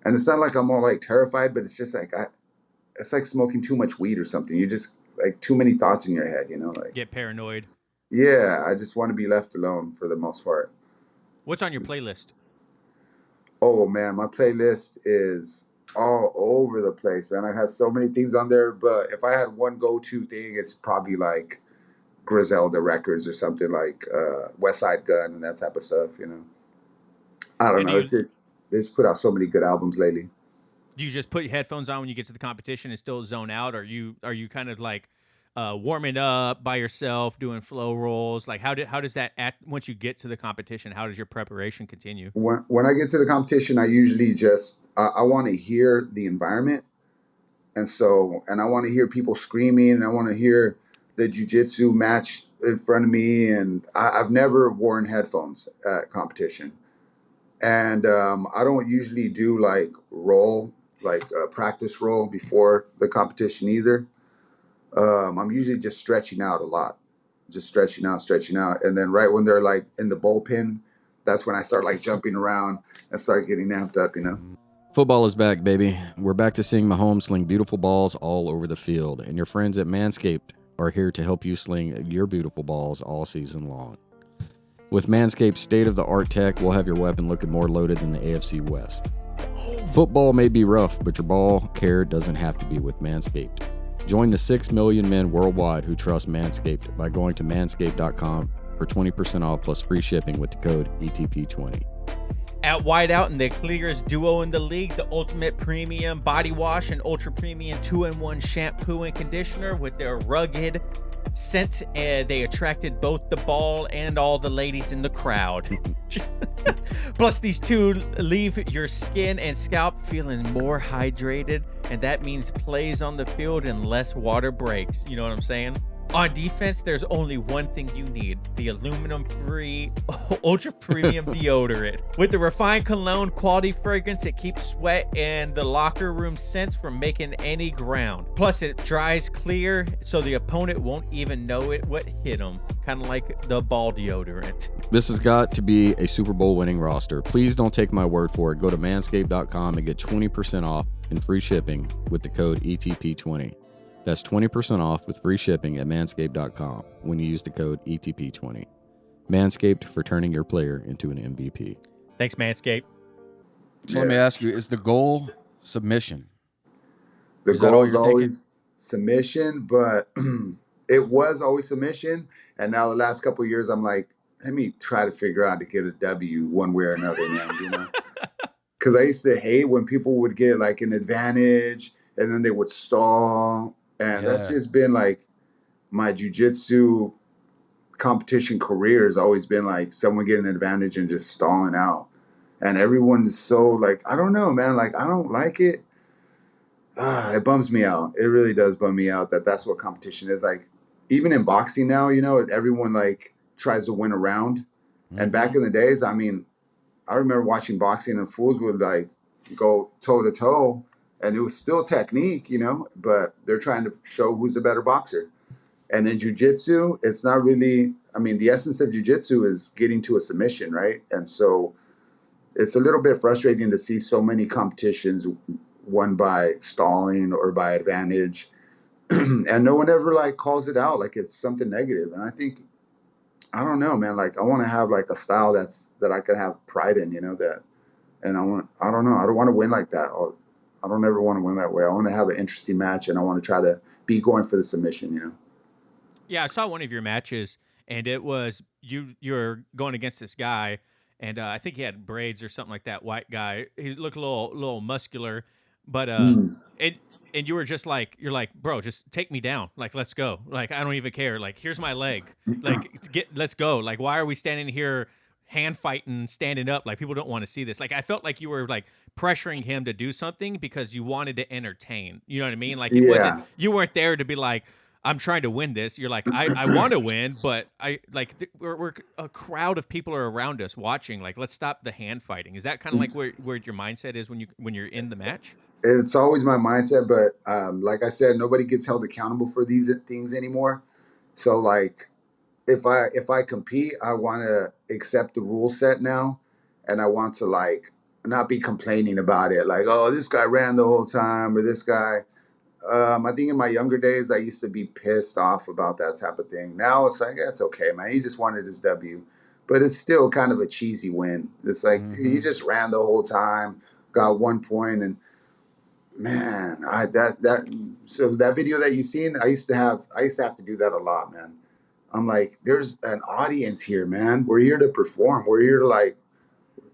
And it's not like I'm all like terrified, but it's just like it's like smoking too much weed or something. You just like too many thoughts in your head, you know, like. Get paranoid. Yeah, I just want to be left alone for the most part. What's on your playlist? Oh man, my playlist is all over the place, man. I have so many things on there, but if I had one go-to thing, it's probably like Griselda records or something like West Side Gun and that type of stuff, you know. I don't And know. They just put out so many good albums lately. do you just put your headphones on when you get to the competition and still zone out? Or are you kind of like warming up by yourself, doing flow rolls? Like how does that act once you get to the competition? How does your preparation continue? When I get to the competition, I usually just I want to hear the environment, and I want to hear people screaming, and I want to hear the jiu-jitsu match in front of me, and I've never worn headphones at competition. And I don't usually do like practice roll before the competition either. I'm usually just stretching out a lot, just stretching out. And then right when they're like in the bullpen, that's when I start like jumping around and start getting amped up, you know? Football is back, baby. We're back to seeing Mahomes sling beautiful balls all over the field. And your friends at Manscaped are here to help you sling your beautiful balls all season long. With Manscaped's state-of-the-art tech, we'll have your weapon looking more loaded than the AFC West. Football may be rough, but your ball care doesn't have to be with Manscaped. Join the 6 million men worldwide who trust Manscaped by going to manscaped.com for 20% off plus free shipping with the code ETP20. At Whiteout and the clearest duo in the league, the ultimate premium body wash and ultra premium 2-in-1 shampoo and conditioner with their rugged scent. They attracted both the ball and all the ladies in the crowd. Plus, these two leave your skin and scalp feeling more hydrated, and that means plays on the field and less water breaks. You know what I'm saying? On defense, there's only one thing you need: the aluminum-free, ultra-premium deodorant. With the refined cologne quality fragrance, it keeps sweat and the locker room scents from making any ground. Plus, it dries clear, so the opponent won't even know what hit them. Kind of like the ball deodorant. This has got to be a Super Bowl winning roster. Please don't take my word for it. Go to manscaped.com and get 20% off and free shipping with the code ETP20. That's 20% off with free shipping at manscaped.com when you use the code ETP20. Manscaped, for turning your player into an MVP. Thanks, Manscaped. So let me ask you, is the goal submission? The Is that all goal is you're thinking? always submission, but it was always submission. And now the last couple of years, I'm like, let me try to figure out to get a W one way or another, man, you know? Because I used to hate when people would get like an advantage and then they would stall. And that's just been like my jiu-jitsu competition career has always been like someone getting an advantage and just stalling out. And everyone's so like, I don't know, man. Like, I don't like it. It bums me out. It really does bum me out that's what competition is. Like, even in boxing now, you know, everyone like tries to win a round. Mm-hmm. And back in the days, I mean, I remember watching boxing and fools would like go toe to toe. And it was still technique, you know, but they're trying to show who's the better boxer. And in jiu-jitsu, it's not really, I mean, the essence of jiu-jitsu is getting to a submission, right? And so it's a little bit frustrating to see so many competitions won by stalling or by advantage. And no one ever like calls it out like it's something negative. And I think, I don't know, man, like I want to have like a style that I can have pride in, you know, that, and I don't know, I don't want to win like that. I don't ever want to win that way. I want to have an interesting match, and I want to try to be going for the submission, you know? Yeah, I saw one of your matches, and it was you're going against this guy, and I think he had braids or something like that. White guy, he looked a little muscular, but Mm. and you were just like, you're like, bro, just take me down, like let's go, like I don't even care, like here's my leg, like let's go, like why are we standing here hand fighting, standing up, like people don't want to see this. Like I felt like you were like pressuring him to do something because you wanted to entertain. You know what I mean? Like it wasn't, Yeah. you weren't there to be like, I'm trying to win this. You're like, I want to win, but I like we're a crowd of people are around us watching. Like, let's stop the hand fighting. Is that kind of like where your mindset is when you're in the match? It's always my mindset, but like I said, nobody gets held accountable for these things anymore. So like, if I compete, I want to accept the rule set now, and I want to like not be complaining about it. Like, oh, this guy ran the whole time, or this guy. I think in my younger days, I used to be pissed off about that type of thing. Now it's like, that's okay, man. He just wanted his W, but it's still kind of a cheesy win. It's like, dude, you just ran the whole time, got 1 point, and man, so that video that you seen, I used to have to do that a lot, man. I'm like, there's an audience here, man. We're here to perform. We're here to like,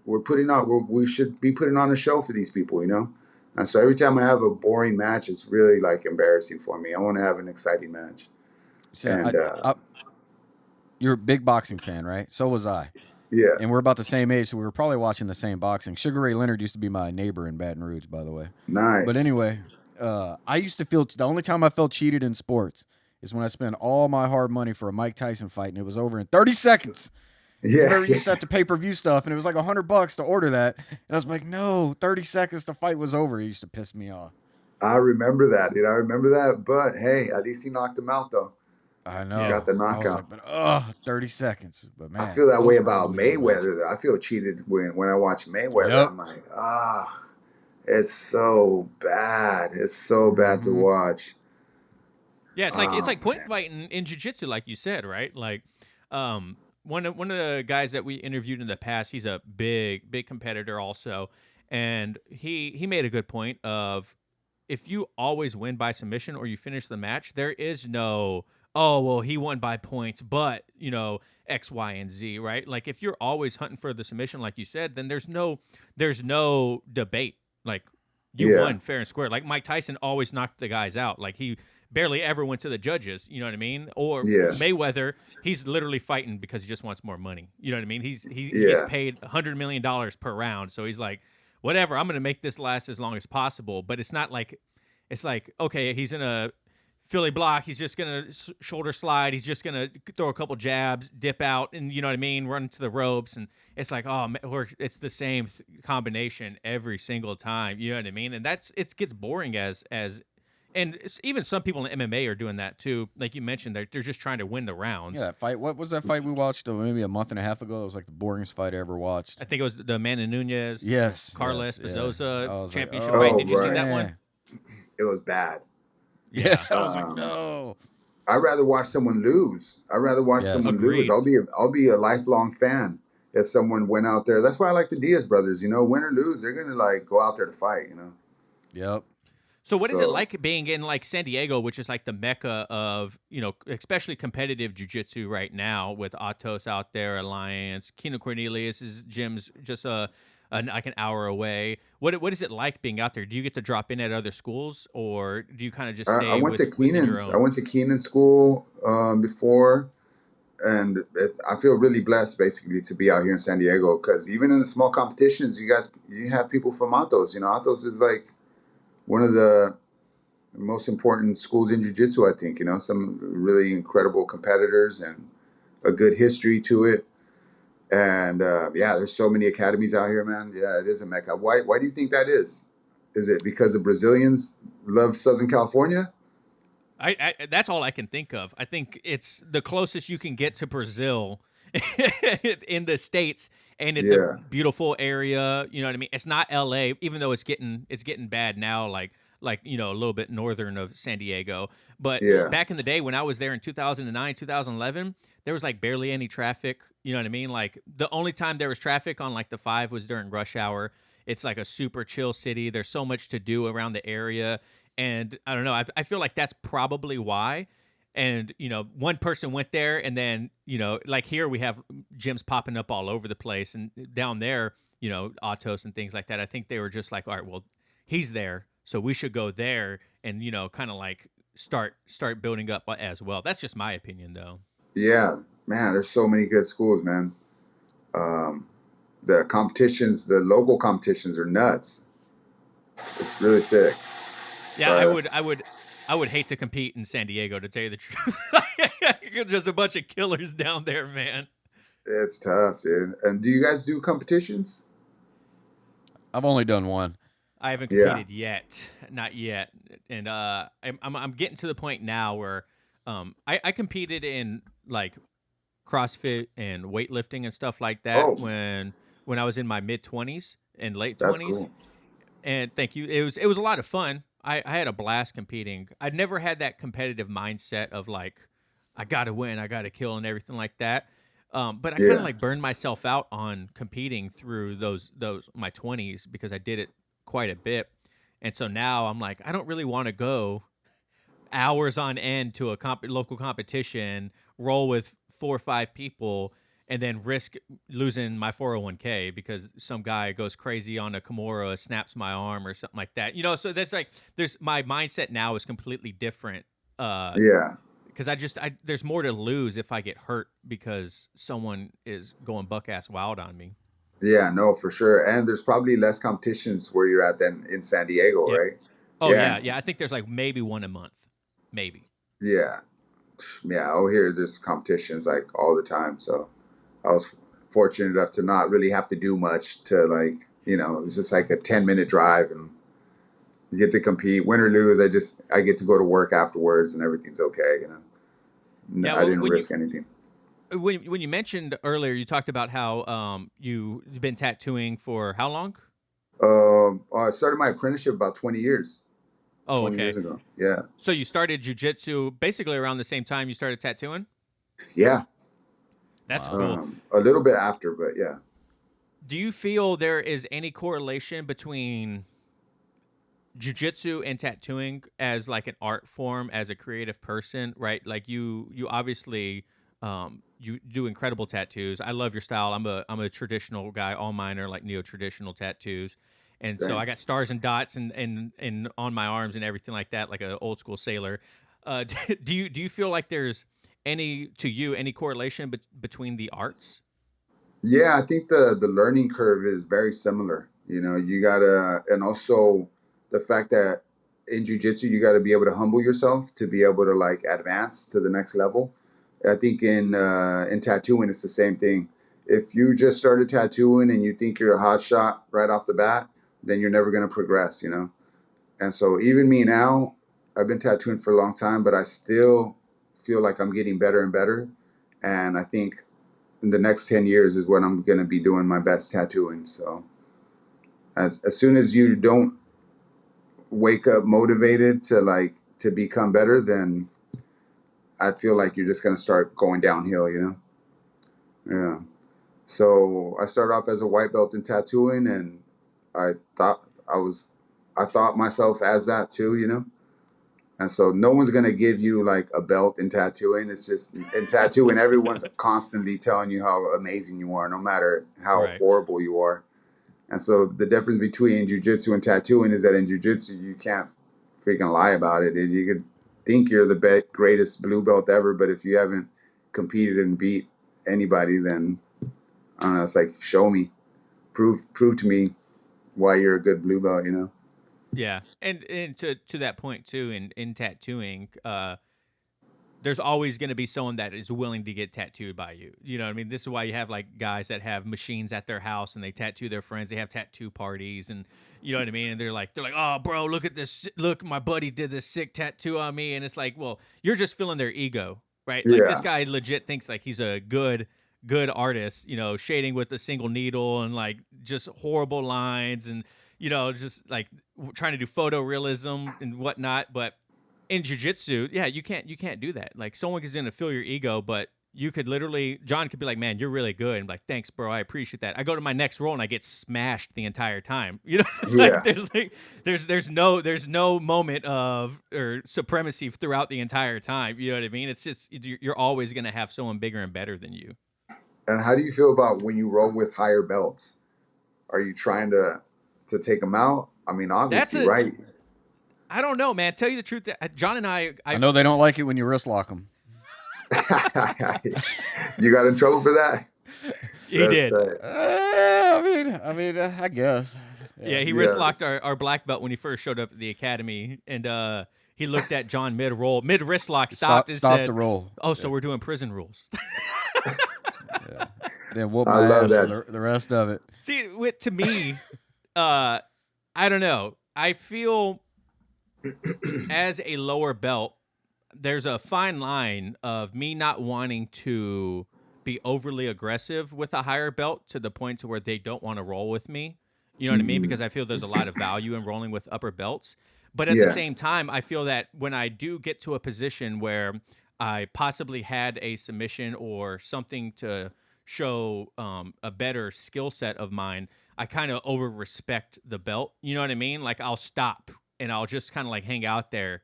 we should be putting on a show for these people, you know? And so every time I have a boring match, it's really like embarrassing for me. I want to have an exciting match. So And you're a big boxing fan, right? So was I. yeah, And we're about the same age, so we were probably watching the same boxing. Sugar Ray Leonard used to be my neighbor in Baton Rouge, by the way. nice. But anyway, I used to feel the only time I felt cheated in sports is when I spent all my hard money for a Mike Tyson fight, and it was over in 30 seconds. Yeah, Remember, you used to have to pay-per-view stuff, and it was like $100 to order that. And I was like, no, 30 seconds, the fight was over. It used to piss me off. I remember that, dude. I remember that. But hey, at least he knocked him out, though. I know. Got the I was knockout. like, but 30 seconds. But man, I feel that those way were about really good matches. Mayweather. Though. I feel cheated when I watch Mayweather. Yep. I'm like, it's so bad. It's so bad to watch. Yeah, it's like point fighting in jiu-jitsu, like you said, right? Like, one of the guys that we interviewed in the past, he's a big competitor also, and he made a good point of, if you always win by submission or you finish the match, there is no, oh well, he won by points, but you know X, Y, and Z, right? Like if you're always hunting for the submission, like you said, then there's no debate. Like you won fair and square. Like Mike Tyson always knocked the guys out. Like he barely ever went to the judges. You know what I mean? Or Mayweather, he's literally fighting because he just wants more money. You know what I mean? He gets paid $100 million per round, so he's like, whatever, I'm going to make this last as long as possible. But it's not like, it's like, okay, he's in a Philly block, he's just going to shoulder slide, he's just going to throw a couple jabs, dip out, and you know what I mean, run to the ropes. And it's like, oh, it's the same combination every single time. You know what I mean? And it gets boring and even some people in MMA are doing that too. Like you mentioned, they're just trying to win the rounds. Yeah, that fight. What was that fight we watched maybe a month and a half ago? It was like the boringest fight I ever watched. I think it was the Amanda Nunez, Carlos Bezosa championship fight. Did you see that one? It was bad. Yeah, I was like, no. I'd rather watch someone lose. Lose. I'll be a lifelong fan if someone went out there. That's why I like the Diaz brothers. You know, win or lose, they're gonna like go out there to fight. You know. Yep. So what is it like being in like San Diego, which is like the mecca of, you know, especially competitive jiu-jitsu right now with Atos out there, Alliance, Kino Cornelius's gym's just like an hour away. What is it like being out there? Do you get to drop in at other schools, or do you kind of just stay I went to within your Keenan's. own? I went to Keenan school before, and I feel really blessed basically to be out here in San Diego, because even in the small competitions, you have people from Atos. You know, Atos is like one of the most important schools in jiu-jitsu, I think. You know, some really incredible competitors and a good history to it. And there's so many academies out here, man. Yeah, it is a mecca. Why do you think that is? Is it because the Brazilians love Southern California? I that's all I can think of. I think it's the closest you can get to Brazil in the States, and it's a Yeah, beautiful area. You know what I mean? It's not LA, even though it's getting bad now, like a little bit northern of San Diego. But yeah, back in the day when I was there in 2009, 2011, there was like barely any traffic. You know what I mean? Like the only time there was traffic on like the 5 was during rush hour. It's like a super chill city. There's so much to do around the area. And I don't know. I feel like that's probably why. And, one person went there, and then, like here we have gyms popping up all over the place. And down there, Autos and things like that. I think they were just like, all right, well, he's there, so we should go there and, kind of like start building up as well. That's just my opinion, though. yeah. Man, there's so many good schools, man. Um, the competitions, the local competitions are nuts. It's really sick. Yeah, Sorry, I that's would, I would, I would hate to compete in San Diego, to tell you the truth. Just a bunch of killers down there, man. it's tough, dude. And do you guys do competitions? I've only done one. I haven't Yeah. competed yet, not yet, and I'm getting to the point now where I competed in like CrossFit and weightlifting and stuff like Oh, that when I was in my mid 20s and late that's 20s. cool. And thank you. It was a lot of fun. I had a blast competing. I'd never had that competitive mindset of like I gotta win, I gotta kill, and everything like that. But I kind of Yeah. like burned myself out on competing through those my 20s because I did it quite a bit. And so now I'm like, I don't really want to go hours on end to a local competition, roll with 4 or 5 people, and then risk losing my 401k because some guy goes crazy on a Kimura, snaps my arm or something like that. So that's like there's my mindset now is completely different. Yeah. Because there's more to lose if I get hurt because someone is going buck ass wild on me. Yeah, no, for sure. And there's probably less competitions where you're at than in San Diego, Yep. right? Oh Yeah. yeah, yeah. I think there's like maybe one a month, maybe. Yeah. Yeah. Oh, here there's competitions like all the time. So I was fortunate enough to not really have to do much to like, it's just like a 10-minute drive and you get to compete, win or lose. I get to go to work afterwards and everything's okay. Yeah. I Well, didn't risk anything. when you mentioned earlier, you talked about how you've been tattooing for how long? I started my apprenticeship about 20 years, Oh, 20 okay. years ago. Yeah. So you started jujitsu basically around the same time you started tattooing. Yeah. That's Wow. cool. A little bit after, but yeah. Do you feel there is any correlation between jujitsu and tattooing as like an art form, as a creative person, right? Like you obviously you do incredible tattoos. I love your style. I'm a traditional guy. All mine are like neo-traditional tattoos. And so I got Thanks. stars and dots and on my arms and everything like that, like an old school sailor. Do you feel like there's any correlation between the arts? Yeah, I think the learning curve is very similar. You gotta, and also the fact that in jujitsu you gotta be able to humble yourself to be able to like advance to the next level. I think in tattooing it's the same thing. If you just started tattooing and you think you're a hot shot right off the bat, then you're never gonna progress. And so even me now, I've been tattooing for a long time, but I still feel like I'm getting better and better. And I think in the next 10 years is when I'm going to be doing my best tattooing. So as soon as you don't wake up motivated to become better, then I feel like you're just going to start going downhill. Yeah. So I started off as a white belt in tattooing and I thought I thought myself as that too. And so no one's gonna give you like a belt in tattooing. It's just in tattooing, everyone's constantly telling you how amazing you are, no matter how Right. horrible you are. And so the difference between jujitsu and tattooing is that in jujitsu you can't freaking lie about it. And you could think you're the greatest blue belt ever, but if you haven't competed and beat anybody, then I don't know. It's like show me, prove to me why you're a good blue belt. Yeah, and to that point too, in tattooing, there's always going to be someone that is willing to get tattooed by you. You know what I mean? This is why you have like guys that have machines at their house and they tattoo their friends. They have tattoo parties and you know what I mean? And they're like, oh, bro, look at this. Look, my buddy did this sick tattoo on me. And it's like, well, you're just feeling their ego, right? Like this guy legit thinks like he's a good artist, you know, shading with a single needle and like just horrible lines and, you know, just like trying to do photorealism and whatnot. But in jiu-jitsu, yeah, you can't do that. Like someone is going to feel your ego, but you could literally, John could be like, man, you're really good. And like, thanks, bro. I appreciate that. I go to my next roll and I get smashed the entire time. You know, there's no moment of or supremacy throughout the entire time. You know what I mean? It's just, you're always going to have someone bigger and better than you. And how do you feel about when you roll with higher belts? Are you trying to take them out? I mean, obviously, right? I don't know, man. Tell you the truth, John and I know they don't like it when you wrist lock them. You got in trouble for that? He did. I mean, I guess. Yeah, he wrist locked our black belt when he first showed up at the academy, and he looked at John mid wrist lock, stopped and said, the roll. Oh, so we're doing prison rules. Yeah. Then whoop my ass for the rest of it. See, to me, I don't know. I feel as a lower belt, there's a fine line of me not wanting to be overly aggressive with a higher belt to the point to where they don't want to roll with me. You know what I mean? Because I feel there's a lot of value in rolling with upper belts. But at the same time, I feel that when I do get to a position where I possibly had a submission or something to show a better skill set of mine, I kind of over respect the belt. You know what I mean? Like I'll stop and I'll just kind of like hang out there.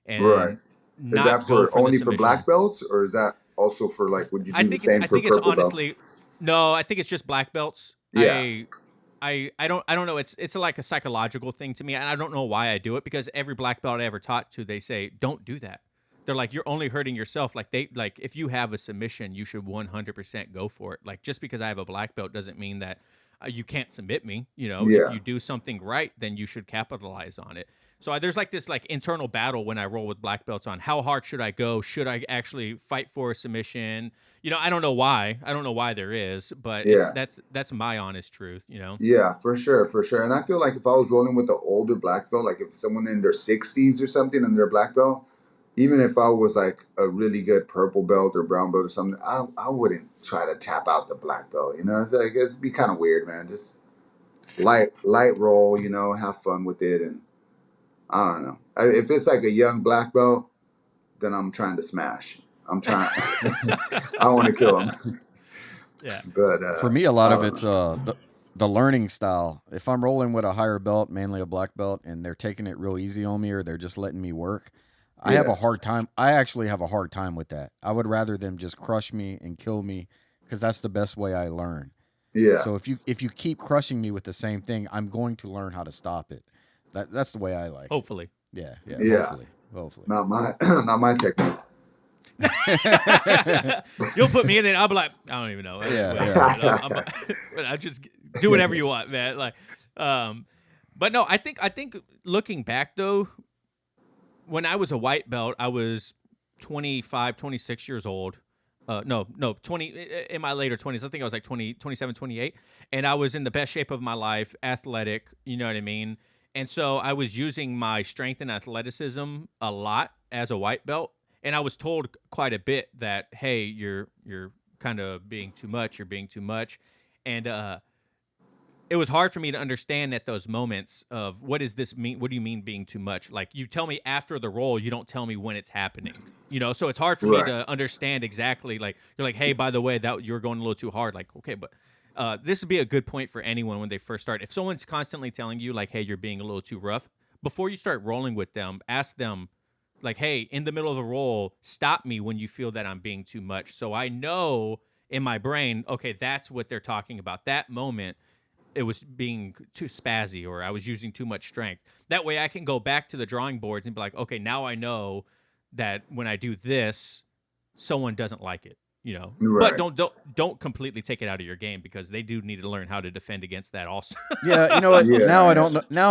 And right. Is that for only for black belts, or is that also for like? Would you do the same for purple belts? No, I think it's just black belts. Yeah. I don't know. It's like a psychological thing to me, and I don't know why I do it because every black belt I ever taught to, they say don't do that. They're like, you're only hurting yourself. Like if you have a submission, you should 100% go for it. Like just because I have a black belt doesn't mean that you can't submit me. You know, if you do something right, then you should capitalize on it. So there's like this like internal battle when I roll with black belts on how hard should I go? Should I actually fight for a submission? You know, I don't know why. I don't know why there is, but that's my honest truth, you know? Yeah, for sure. And I feel like if I was rolling with the older black belt, like if someone in their 60s or something and they're black belt, even if I was like a really good purple belt or brown belt or something, I wouldn't try to tap out the black belt, you know? It's like, it'd be kind of weird, man. Just light roll, you know, have fun with it. And I don't know. If it's like a young black belt, then I'm trying to smash. I'm trying. I want to kill him. Yeah. But for me, a lot of it's the learning style. If I'm rolling with a higher belt, mainly a black belt, and they're taking it real easy on me or they're just letting me work, I have a hard time. I actually have a hard time with that. I would rather them just crush me and kill me because that's the best way I learn. Yeah. So if you keep crushing me with the same thing, I'm going to learn how to stop it. That's the way I like. Hopefully. Yeah. Hopefully. Not my technique. You'll put me in there. I'll be like, I don't even know. I just do whatever you want, man. Like, but no, I think looking back though, when I was a white belt, I was 25, 26 years old. No, 20 in my later 20s. I think I was like 20, 27, 28, and I was in the best shape of my life, athletic. You know what I mean? And so I was using my strength and athleticism a lot as a white belt. And I was told quite a bit that, hey, you're kind of being too much. You're being too much. And it was hard for me to understand at those moments of what does this mean? What do you mean being too much? Like you tell me after the roll, you don't tell me when it's happening. You know, so it's hard for me to understand exactly. Like you're like, hey, by the way, that you're going a little too hard. Like, okay, but this would be a good point for anyone when they first start. If someone's constantly telling you like, hey, you're being a little too rough, before you start rolling with them, ask them, like, hey, in the middle of a roll, stop me when you feel that I'm being too much. So I know in my brain, okay, that's what they're talking about. That moment, it was being too spazzy or I was using too much strength. That way I can go back to the drawing boards and be like, okay, now I know that when I do this, someone doesn't like it, you know. Right. But don't completely take it out of your game because they do need to learn how to defend against that also. Yeah, you know what? Now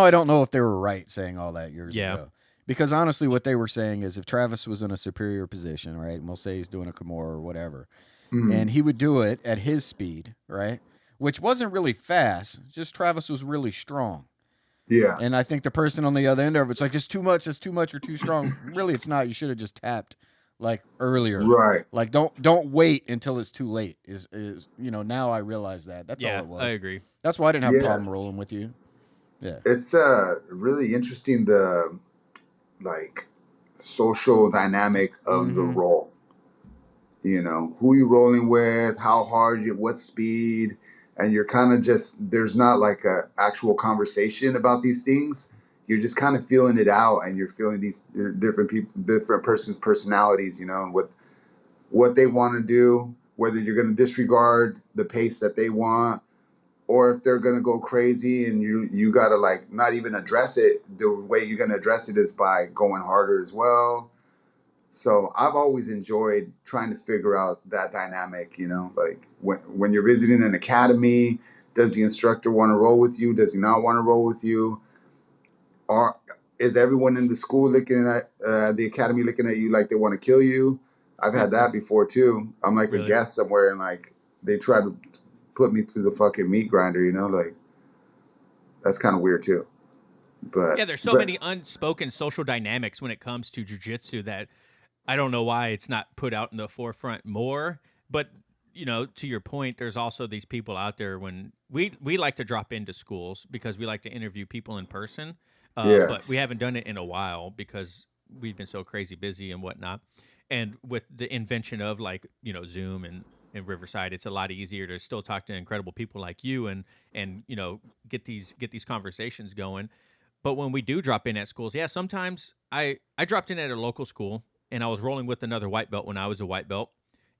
I don't know if they were right saying all that years ago. Because honestly, what they were saying is if Travis was in a superior position, right, and we'll say he's doing a Kimura or whatever, and he would do it at his speed, right, which wasn't really fast, just Travis was really strong. Yeah. And I think the person on the other end of it's like, it's too much, or too strong. Really, it's not. You should have just tapped like earlier. Right. Like don't wait until it's too late. Is now I realize that. That's all it was. I agree. That's why I didn't have a problem rolling with you. Yeah. It's really interesting, the like social dynamic of the role. You know, who you rolling with, how hard you, what speed, and you're kind of just, there's not like a actual conversation about these things. You're just kind of feeling it out, and you're feeling these different people, different person's personalities, you know, and what they want to do, whether you're going to disregard the pace that they want, or if they're going to go crazy, and you got to like not even address it. The way you're going to address it is by going harder as well. So I've always enjoyed trying to figure out that dynamic, you know, like when you're visiting an academy, does the instructor want to roll with you? Does he not want to roll with you? Or is everyone in the school looking at the academy looking at you like they want to kill you? I've had that before too. I'm like a guest somewhere, and like they try to put me through the fucking meat grinder, you know, like that's kind of weird too. But yeah, there's so many unspoken social dynamics when it comes to jiu-jitsu that I don't know why it's not put out in the forefront more. But, you know, to your point, there's also these people out there when we like to drop into schools because we like to interview people in person. But we haven't done it in a while because we've been so crazy busy and whatnot. And with the invention of like, you know, Zoom and Riverside, it's a lot easier to still talk to incredible people like you and you know, get these conversations going. But when we do drop in at schools, yeah, sometimes I dropped in at a local school and I was rolling with another white belt when I was a white belt.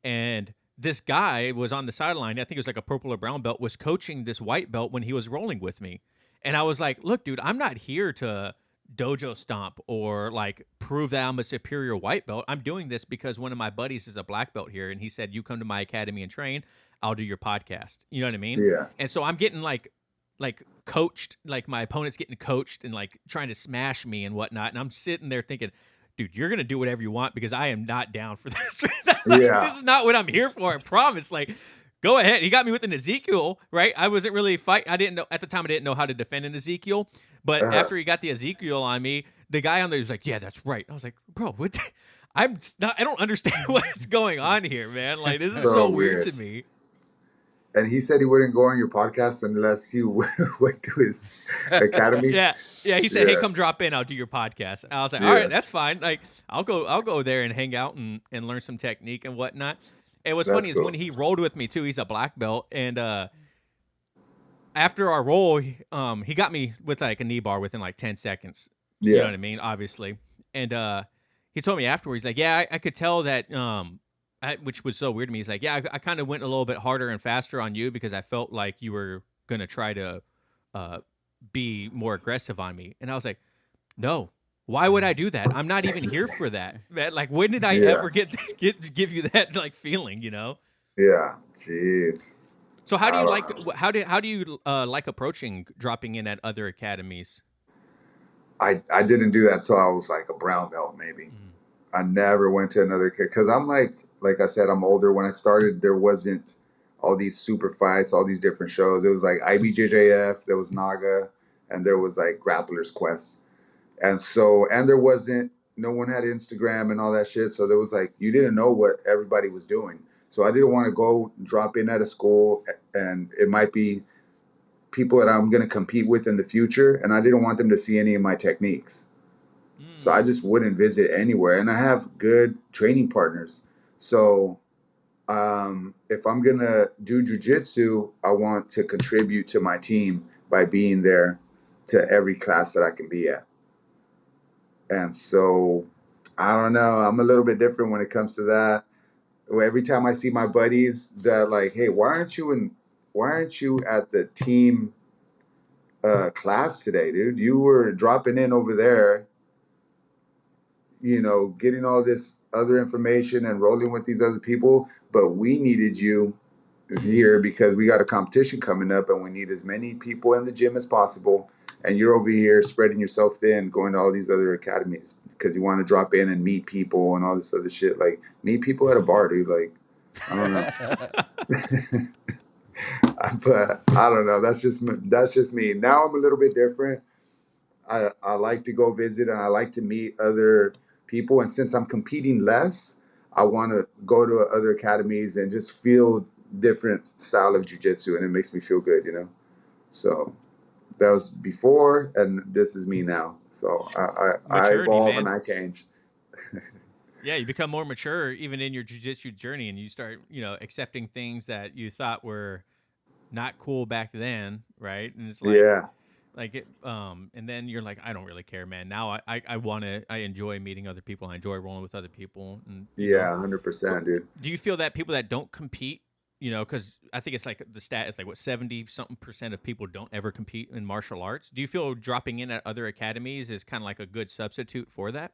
And this guy was on the sideline, I think it was like a purple or brown belt, was coaching this white belt when he was rolling with me. And I was like, look, dude, I'm not here to dojo stomp or like prove that I'm a superior white belt. I'm doing this because one of my buddies is a black belt here. And he said, you come to my academy and train, I'll do your podcast. You know what I mean? Yeah. And so I'm getting like coached, like my opponent's getting coached and like trying to smash me and whatnot. And I'm sitting there thinking, dude, you're going to do whatever you want because I am not down for this. This is not what I'm here for. I promise. Like, go ahead. He got me with an Ezekiel, right? I wasn't really fighting. I didn't know at the time. I didn't know how to defend an Ezekiel. But after he got the Ezekiel on me, the guy on there was like, yeah, that's right. I was like, bro, what? I don't understand what's going on here, man. Like, this is so weird to me. And he said he wouldn't go on your podcast unless you went to his academy. Yeah. He said, "Hey, come drop in. I'll do your podcast." And I was like, "All right, that's fine. Like, I'll go there and hang out and learn some technique and whatnot." And what's funny is when he rolled with me too. He's a black belt, and after our roll, he got me with like a knee bar within like 10 seconds. Yeah. You know what I mean? Obviously, and he told me afterwards, like, "Yeah, I could tell that." Which was so weird to me. He's like, yeah, I kind of went a little bit harder and faster on you because I felt like you were going to try to be more aggressive on me. And I was like, no, why would I do that? I'm not even here for that. Man, like, when did I ever give you that like feeling, you know? Yeah. Jeez. So how do you how do you like approaching dropping in at other academies? I didn't do that till I was like a brown belt, maybe. I never went to another kid because I'm like I said, I'm older. When I started, there wasn't all these super fights, all these different shows. It was like IBJJF, there was Naga, and there was like Grappler's Quest. And there wasn't, no one had Instagram and all that shit. So there was like, you didn't know what everybody was doing. So I didn't want to go drop in at a school and it might be people that I'm going to compete with in the future. And I didn't want them to see any of my techniques. So I just wouldn't visit anywhere. And I have good training partners. So if I'm going to do jiu-jitsu, I want to contribute to my team by being there to every class that I can be at. And so, I don't know. I'm a little bit different when it comes to that. Every time I see my buddies that like, hey, why aren't you at the team class today, dude? You were dropping in over there, you know, getting all this other information and rolling with these other people, but we needed you here because we got a competition coming up and we need as many people in the gym as possible. and you're over here spreading yourself thin, going to all these other academies because you want to drop in and meet people and all this other shit. Like, meet people at a bar, dude. Like, I don't know. But I don't know. That's just me. Now I'm a little bit different. I like to go visit and I like to meet other people. And since I'm competing less, I want to go to other academies and just feel different style of jiu-jitsu, and it makes me feel good, you know? So that was before, and this is me now. So I Maturity, evolve man. and I change. Yeah, you become more mature even in your jiu-jitsu journey, and you start, accepting things that you thought were not cool back then, right? And it's Yeah. and then you're like, I don't really care, man. Now I enjoy meeting other people. I enjoy rolling with other people, and Yeah, 100%, dude. do you feel that people that don't compete, because I think it's like the stat is like what 70-something% of people don't ever compete in martial arts. Do you feel dropping in at other academies is kind of like a good substitute for that?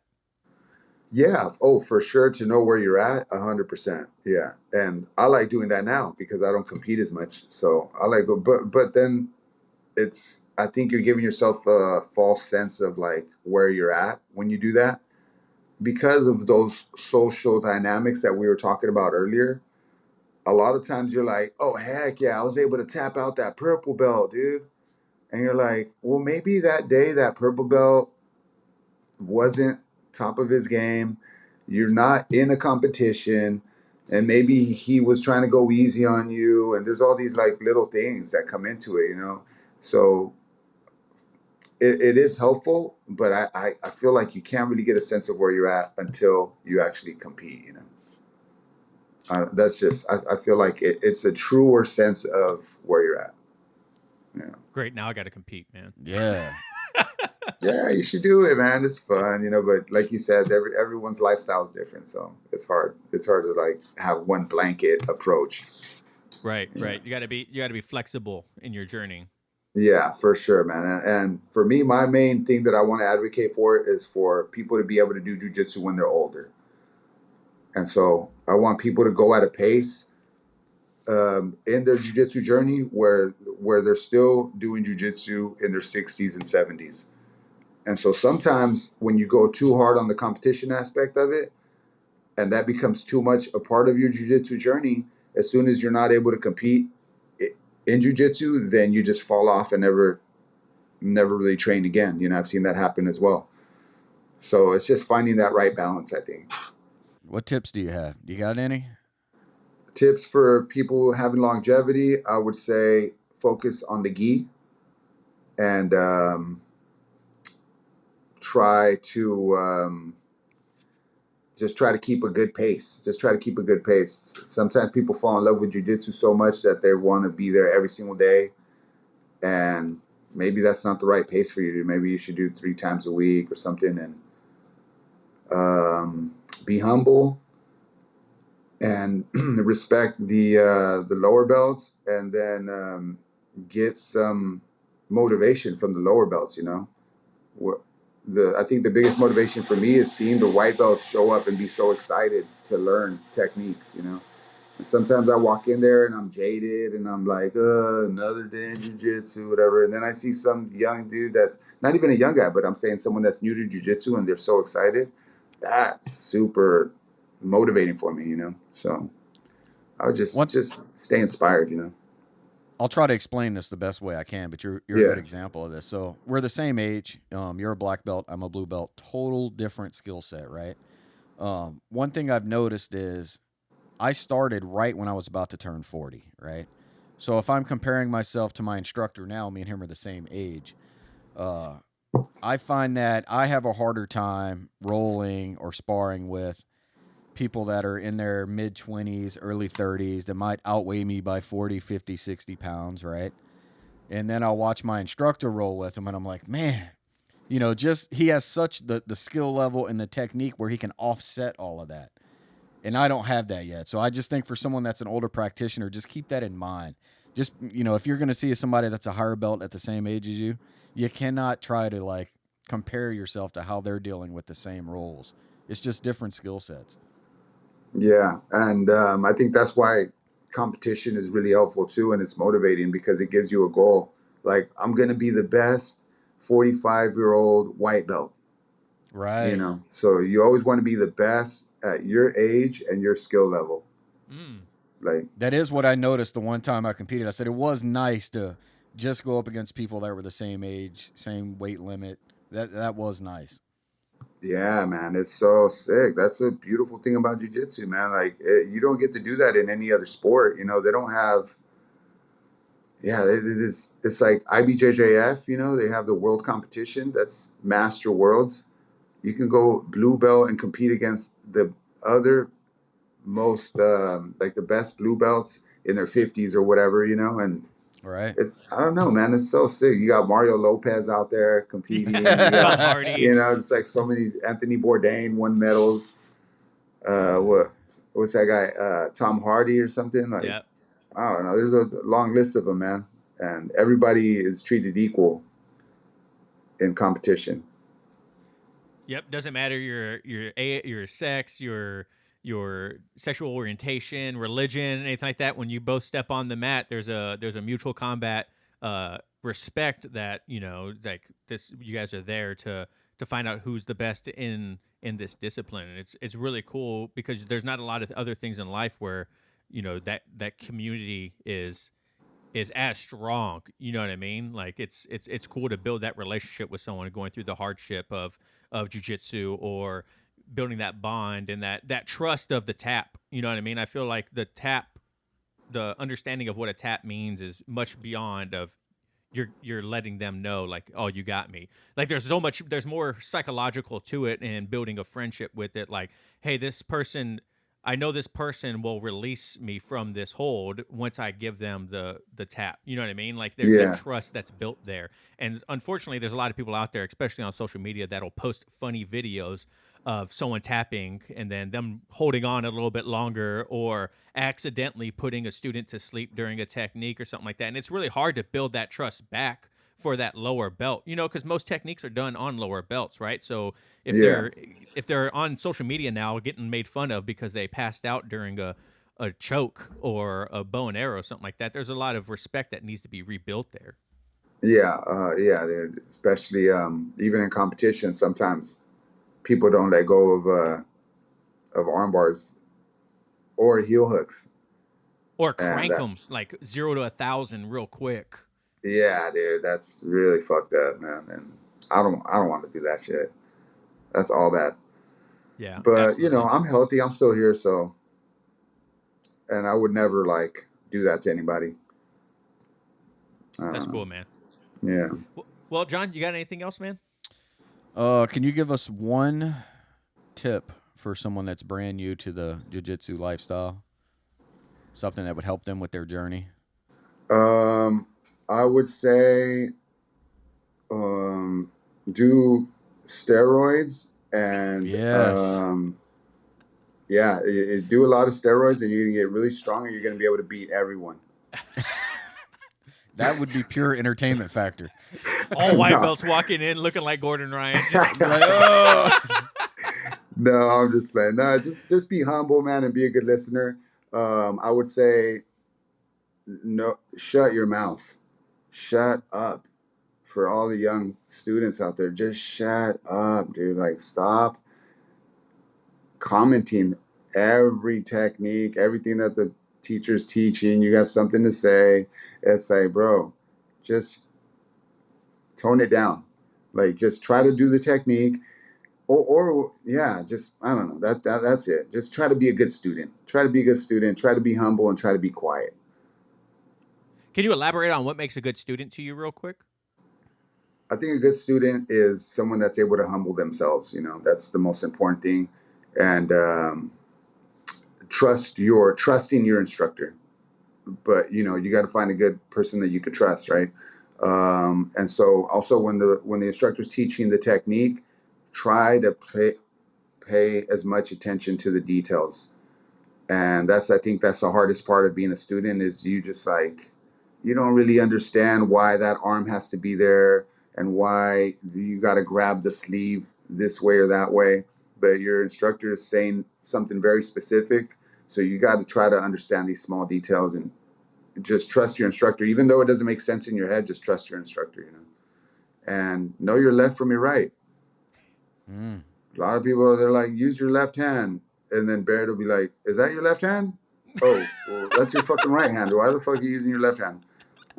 Yeah. Oh, for sure. To know where you're at, 100%. Yeah. And I like doing that now because I don't compete as much. So I like, but then I think you're giving yourself a false sense of like where you're at when you do that because of those social dynamics that we were talking about earlier. A lot of times you're like, oh, heck yeah, I was able to tap out that purple belt, dude. And you're like, well, maybe that day that purple belt wasn't top of his game. You're not in a competition. And maybe he was trying to go easy on you. And there's all these like little things that come into it, you know? So it is helpful, but I feel like you can't really get a sense of where you're at until you actually compete, you know? That's just, I feel like it's a truer sense of where you're at. Yeah. Great, now I got to compete, man. Yeah. Yeah, you should do it, man. It's fun, you know. But like you said, everyone's lifestyle is different, so it's hard. It's hard to like have one blanket approach. Right, Yeah. right. You got to be flexible in your journey. Yeah, for sure, man. And for me, my main thing that I want to advocate for is for people to be able to do jujitsu when they're older. And so I want people to go at a pace in their jujitsu journey where they're still doing jujitsu in their 60s and 70s. And so sometimes when you go too hard on the competition aspect of it, and that becomes too much a part of your jiu-jitsu journey, as soon as you're not able to compete in jiu-jitsu, then you just fall off and never really train again. You know, I've seen that happen as well. So it's just finding that right balance, I think. What tips do you have? You got any? Tips for people having longevity, I would say focus on the gi and try to just try to keep a good pace. Just try to keep a good pace. Sometimes people fall in love with jiu-jitsu so much that they want to be there every single day. And maybe that's not the right pace for you. Maybe you should do 3 times a week or something, and be humble and respect the lower belts, and then get some motivation from the lower belts, you know. I think the biggest motivation for me is seeing the white belts show up and be so excited to learn techniques, you know. And sometimes I walk in there and I'm jaded and I'm like, another day in jiu-jitsu, whatever. And then I see some young dude that's not even a young guy, but I'm saying someone that's new to jiu-jitsu and they're so excited. That's super motivating for me, you know. So I would just stay inspired, you know. I'll try to explain this the best way I can, but you're a good example of this. So we're the same age. You're a black belt. I'm a blue belt. Total different skill set, right? One thing I've noticed is I started right when I was about to turn 40, right? So if I'm comparing myself to my instructor now, me and him are the same age. I find that I have a harder time rolling or sparring with people that are in their mid 20s, early 30s that might outweigh me by 40, 50, 60 pounds, right? And then I'll watch my instructor roll with him and I'm like, man, just he has such the skill level and the technique where he can offset all of that. And I don't have that yet. So I just think for someone that's an older practitioner, just keep that in mind. Just, if you're going to see somebody that's a higher belt at the same age as you, you cannot try to like compare yourself to how they're dealing with the same roles. It's just different skill sets. Yeah, and I think that's why competition is really helpful too, and it's motivating because it gives you a goal. Like, I'm gonna be the best 45-year-old white belt. Right. So you always want to be the best at your age and your skill level. Like, That is what I noticed the one time I competed. I said it was nice to just go up against people that were the same age, same weight limit. That was nice. yeah, man, it's so sick. That's a beautiful thing about jiu-jitsu, man. Like, you don't get to do that in any other sport. They don't have. Yeah, it's like IBJJF. They have the world competition. That's Master Worlds. You can go blue belt and compete against the other most like the best blue belts in their 50s or whatever, and Right. I don't know, man, it's so sick. You got Mario Lopez out there competing. You Tom got, Hardy. it's like so many. Anthony Bourdain won medals. What's that guy? Tom Hardy or something? Like, Yeah. I don't know. There's a long list of them, man, and everybody is treated equal in competition. Yep. Doesn't matter your sex, your sexual orientation, religion, anything like that. When you both step on the mat, there's a mutual combat respect that like this. You guys are there to find out who's the best in this discipline, and it's really cool because there's not a lot of other things in life where that community is as strong. You know what I mean? Like it's cool to build that relationship with someone going through the hardship of jiu-jitsu, or building that bond and that trust of the tap. You know what I mean? I feel like the understanding of what a tap means is much beyond of you're letting them know, like, oh, you got me. Like there's more psychological to it, and building a friendship with it. Like, hey, I know this person will release me from this hold once I give them the tap. You know what I mean? Like there's that trust that's built there. And unfortunately, there's a lot of people out there, especially on social media, that'll post funny videos of someone tapping and then them holding on a little bit longer, or accidentally putting a student to sleep during a technique or something like that. And it's really hard to build that trust back for that lower belt, because most techniques are done on lower belts, right? So if they're on social media now getting made fun of because they passed out during a choke or a bow and arrow or something like that, there's a lot of respect that needs to be rebuilt there. Yeah, dude. Especially even in competition, sometimes people don't let go of arm bars or heel hooks, or crank them like 0 to 1,000 real quick. Yeah, dude, that's really fucked up, man. And I don't want to do that shit. That's all bad. Yeah, but absolutely. I'm healthy. I'm still here, so, and I would never like do that to anybody. That's cool, man. Yeah. Well, John, you got anything else, man? Can you give us one tip for someone that's brand new to the jiu-jitsu lifestyle? Something that would help them with their journey? I would say do steroids and do a lot of steroids, and you're gonna get really strong, and you're gonna be able to beat everyone. That would be pure entertainment factor. All white belts walking in looking like Gordon Ryan. No, I'm just playing. No, just be humble, man, and be a good listener. I would say, no, shut your mouth. Shut up. For all the young students out there, just shut up, dude. Like, stop commenting every technique, everything that the teacher's teaching. You have something to say. It's like, bro, just tone it down. Like, just try to do the technique. Or just, I don't know. That's it. Just try to be a good student. Try to be a good student. Try to be humble, and try to be quiet. Can you elaborate on what makes a good student to you real quick? I think a good student is someone that's able to humble themselves. That's the most important thing. And trusting your instructor. But, you got to find a good person that you can trust, right? And so also when the instructor's teaching the technique, try to pay as much attention to the details. And I think that's the hardest part of being a student, is you just like, you don't really understand why that arm has to be there and why you got to grab the sleeve this way or that way. But your instructor is saying something very specific. So you got to try to understand these small details and just trust your instructor. Even though it doesn't make sense in your head, just trust your instructor, and know your left from your right. Mm. A lot of people, they're like, use your left hand. And then Baret will be like, is that your left hand? Oh, well, that's your fucking right hand. Why the fuck are you using your left hand?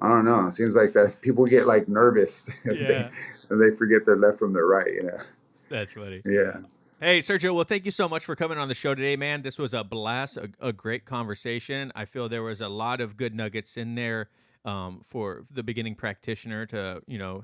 I don't know. It seems like that people get like nervous if Yeah. they forget their left from their right. That's funny. Yeah. Hey, Sergio, well, thank you so much for coming on the show today, man. This was a blast, a great conversation. I feel there was a lot of good nuggets in there for the beginning practitioner to,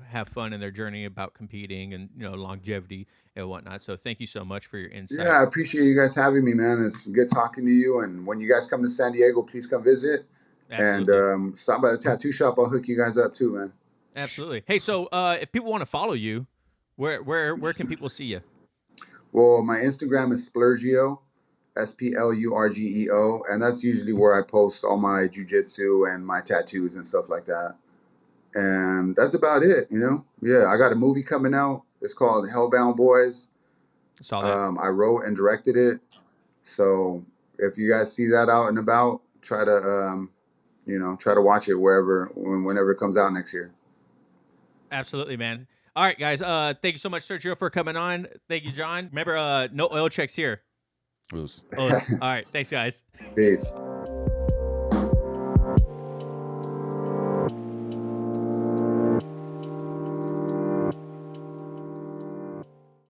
have fun in their journey about competing and, longevity and whatnot. So thank you so much for your insight. Yeah, I appreciate you guys having me, man. It's good talking to you. And when you guys come to San Diego, please come visit. Absolutely. And stop by the tattoo shop. I'll hook you guys up too, man. Absolutely. Hey, so if people want to follow you, where can people see you? Well, my Instagram is Splurgio, SPLURGEO, and that's usually where I post all my jiu-jitsu and my tattoos and stuff like that. And that's about it, Yeah, I got a movie coming out. It's called Hellbound Boys. Saw that. I wrote and directed it. So if you guys see that out and about, try to watch it whenever it comes out next year. Absolutely, man. All right, guys. Thank you so much, Sergio, for coming on. Thank you, John. Remember, no oil checks here. It was All right. Thanks, guys. Peace.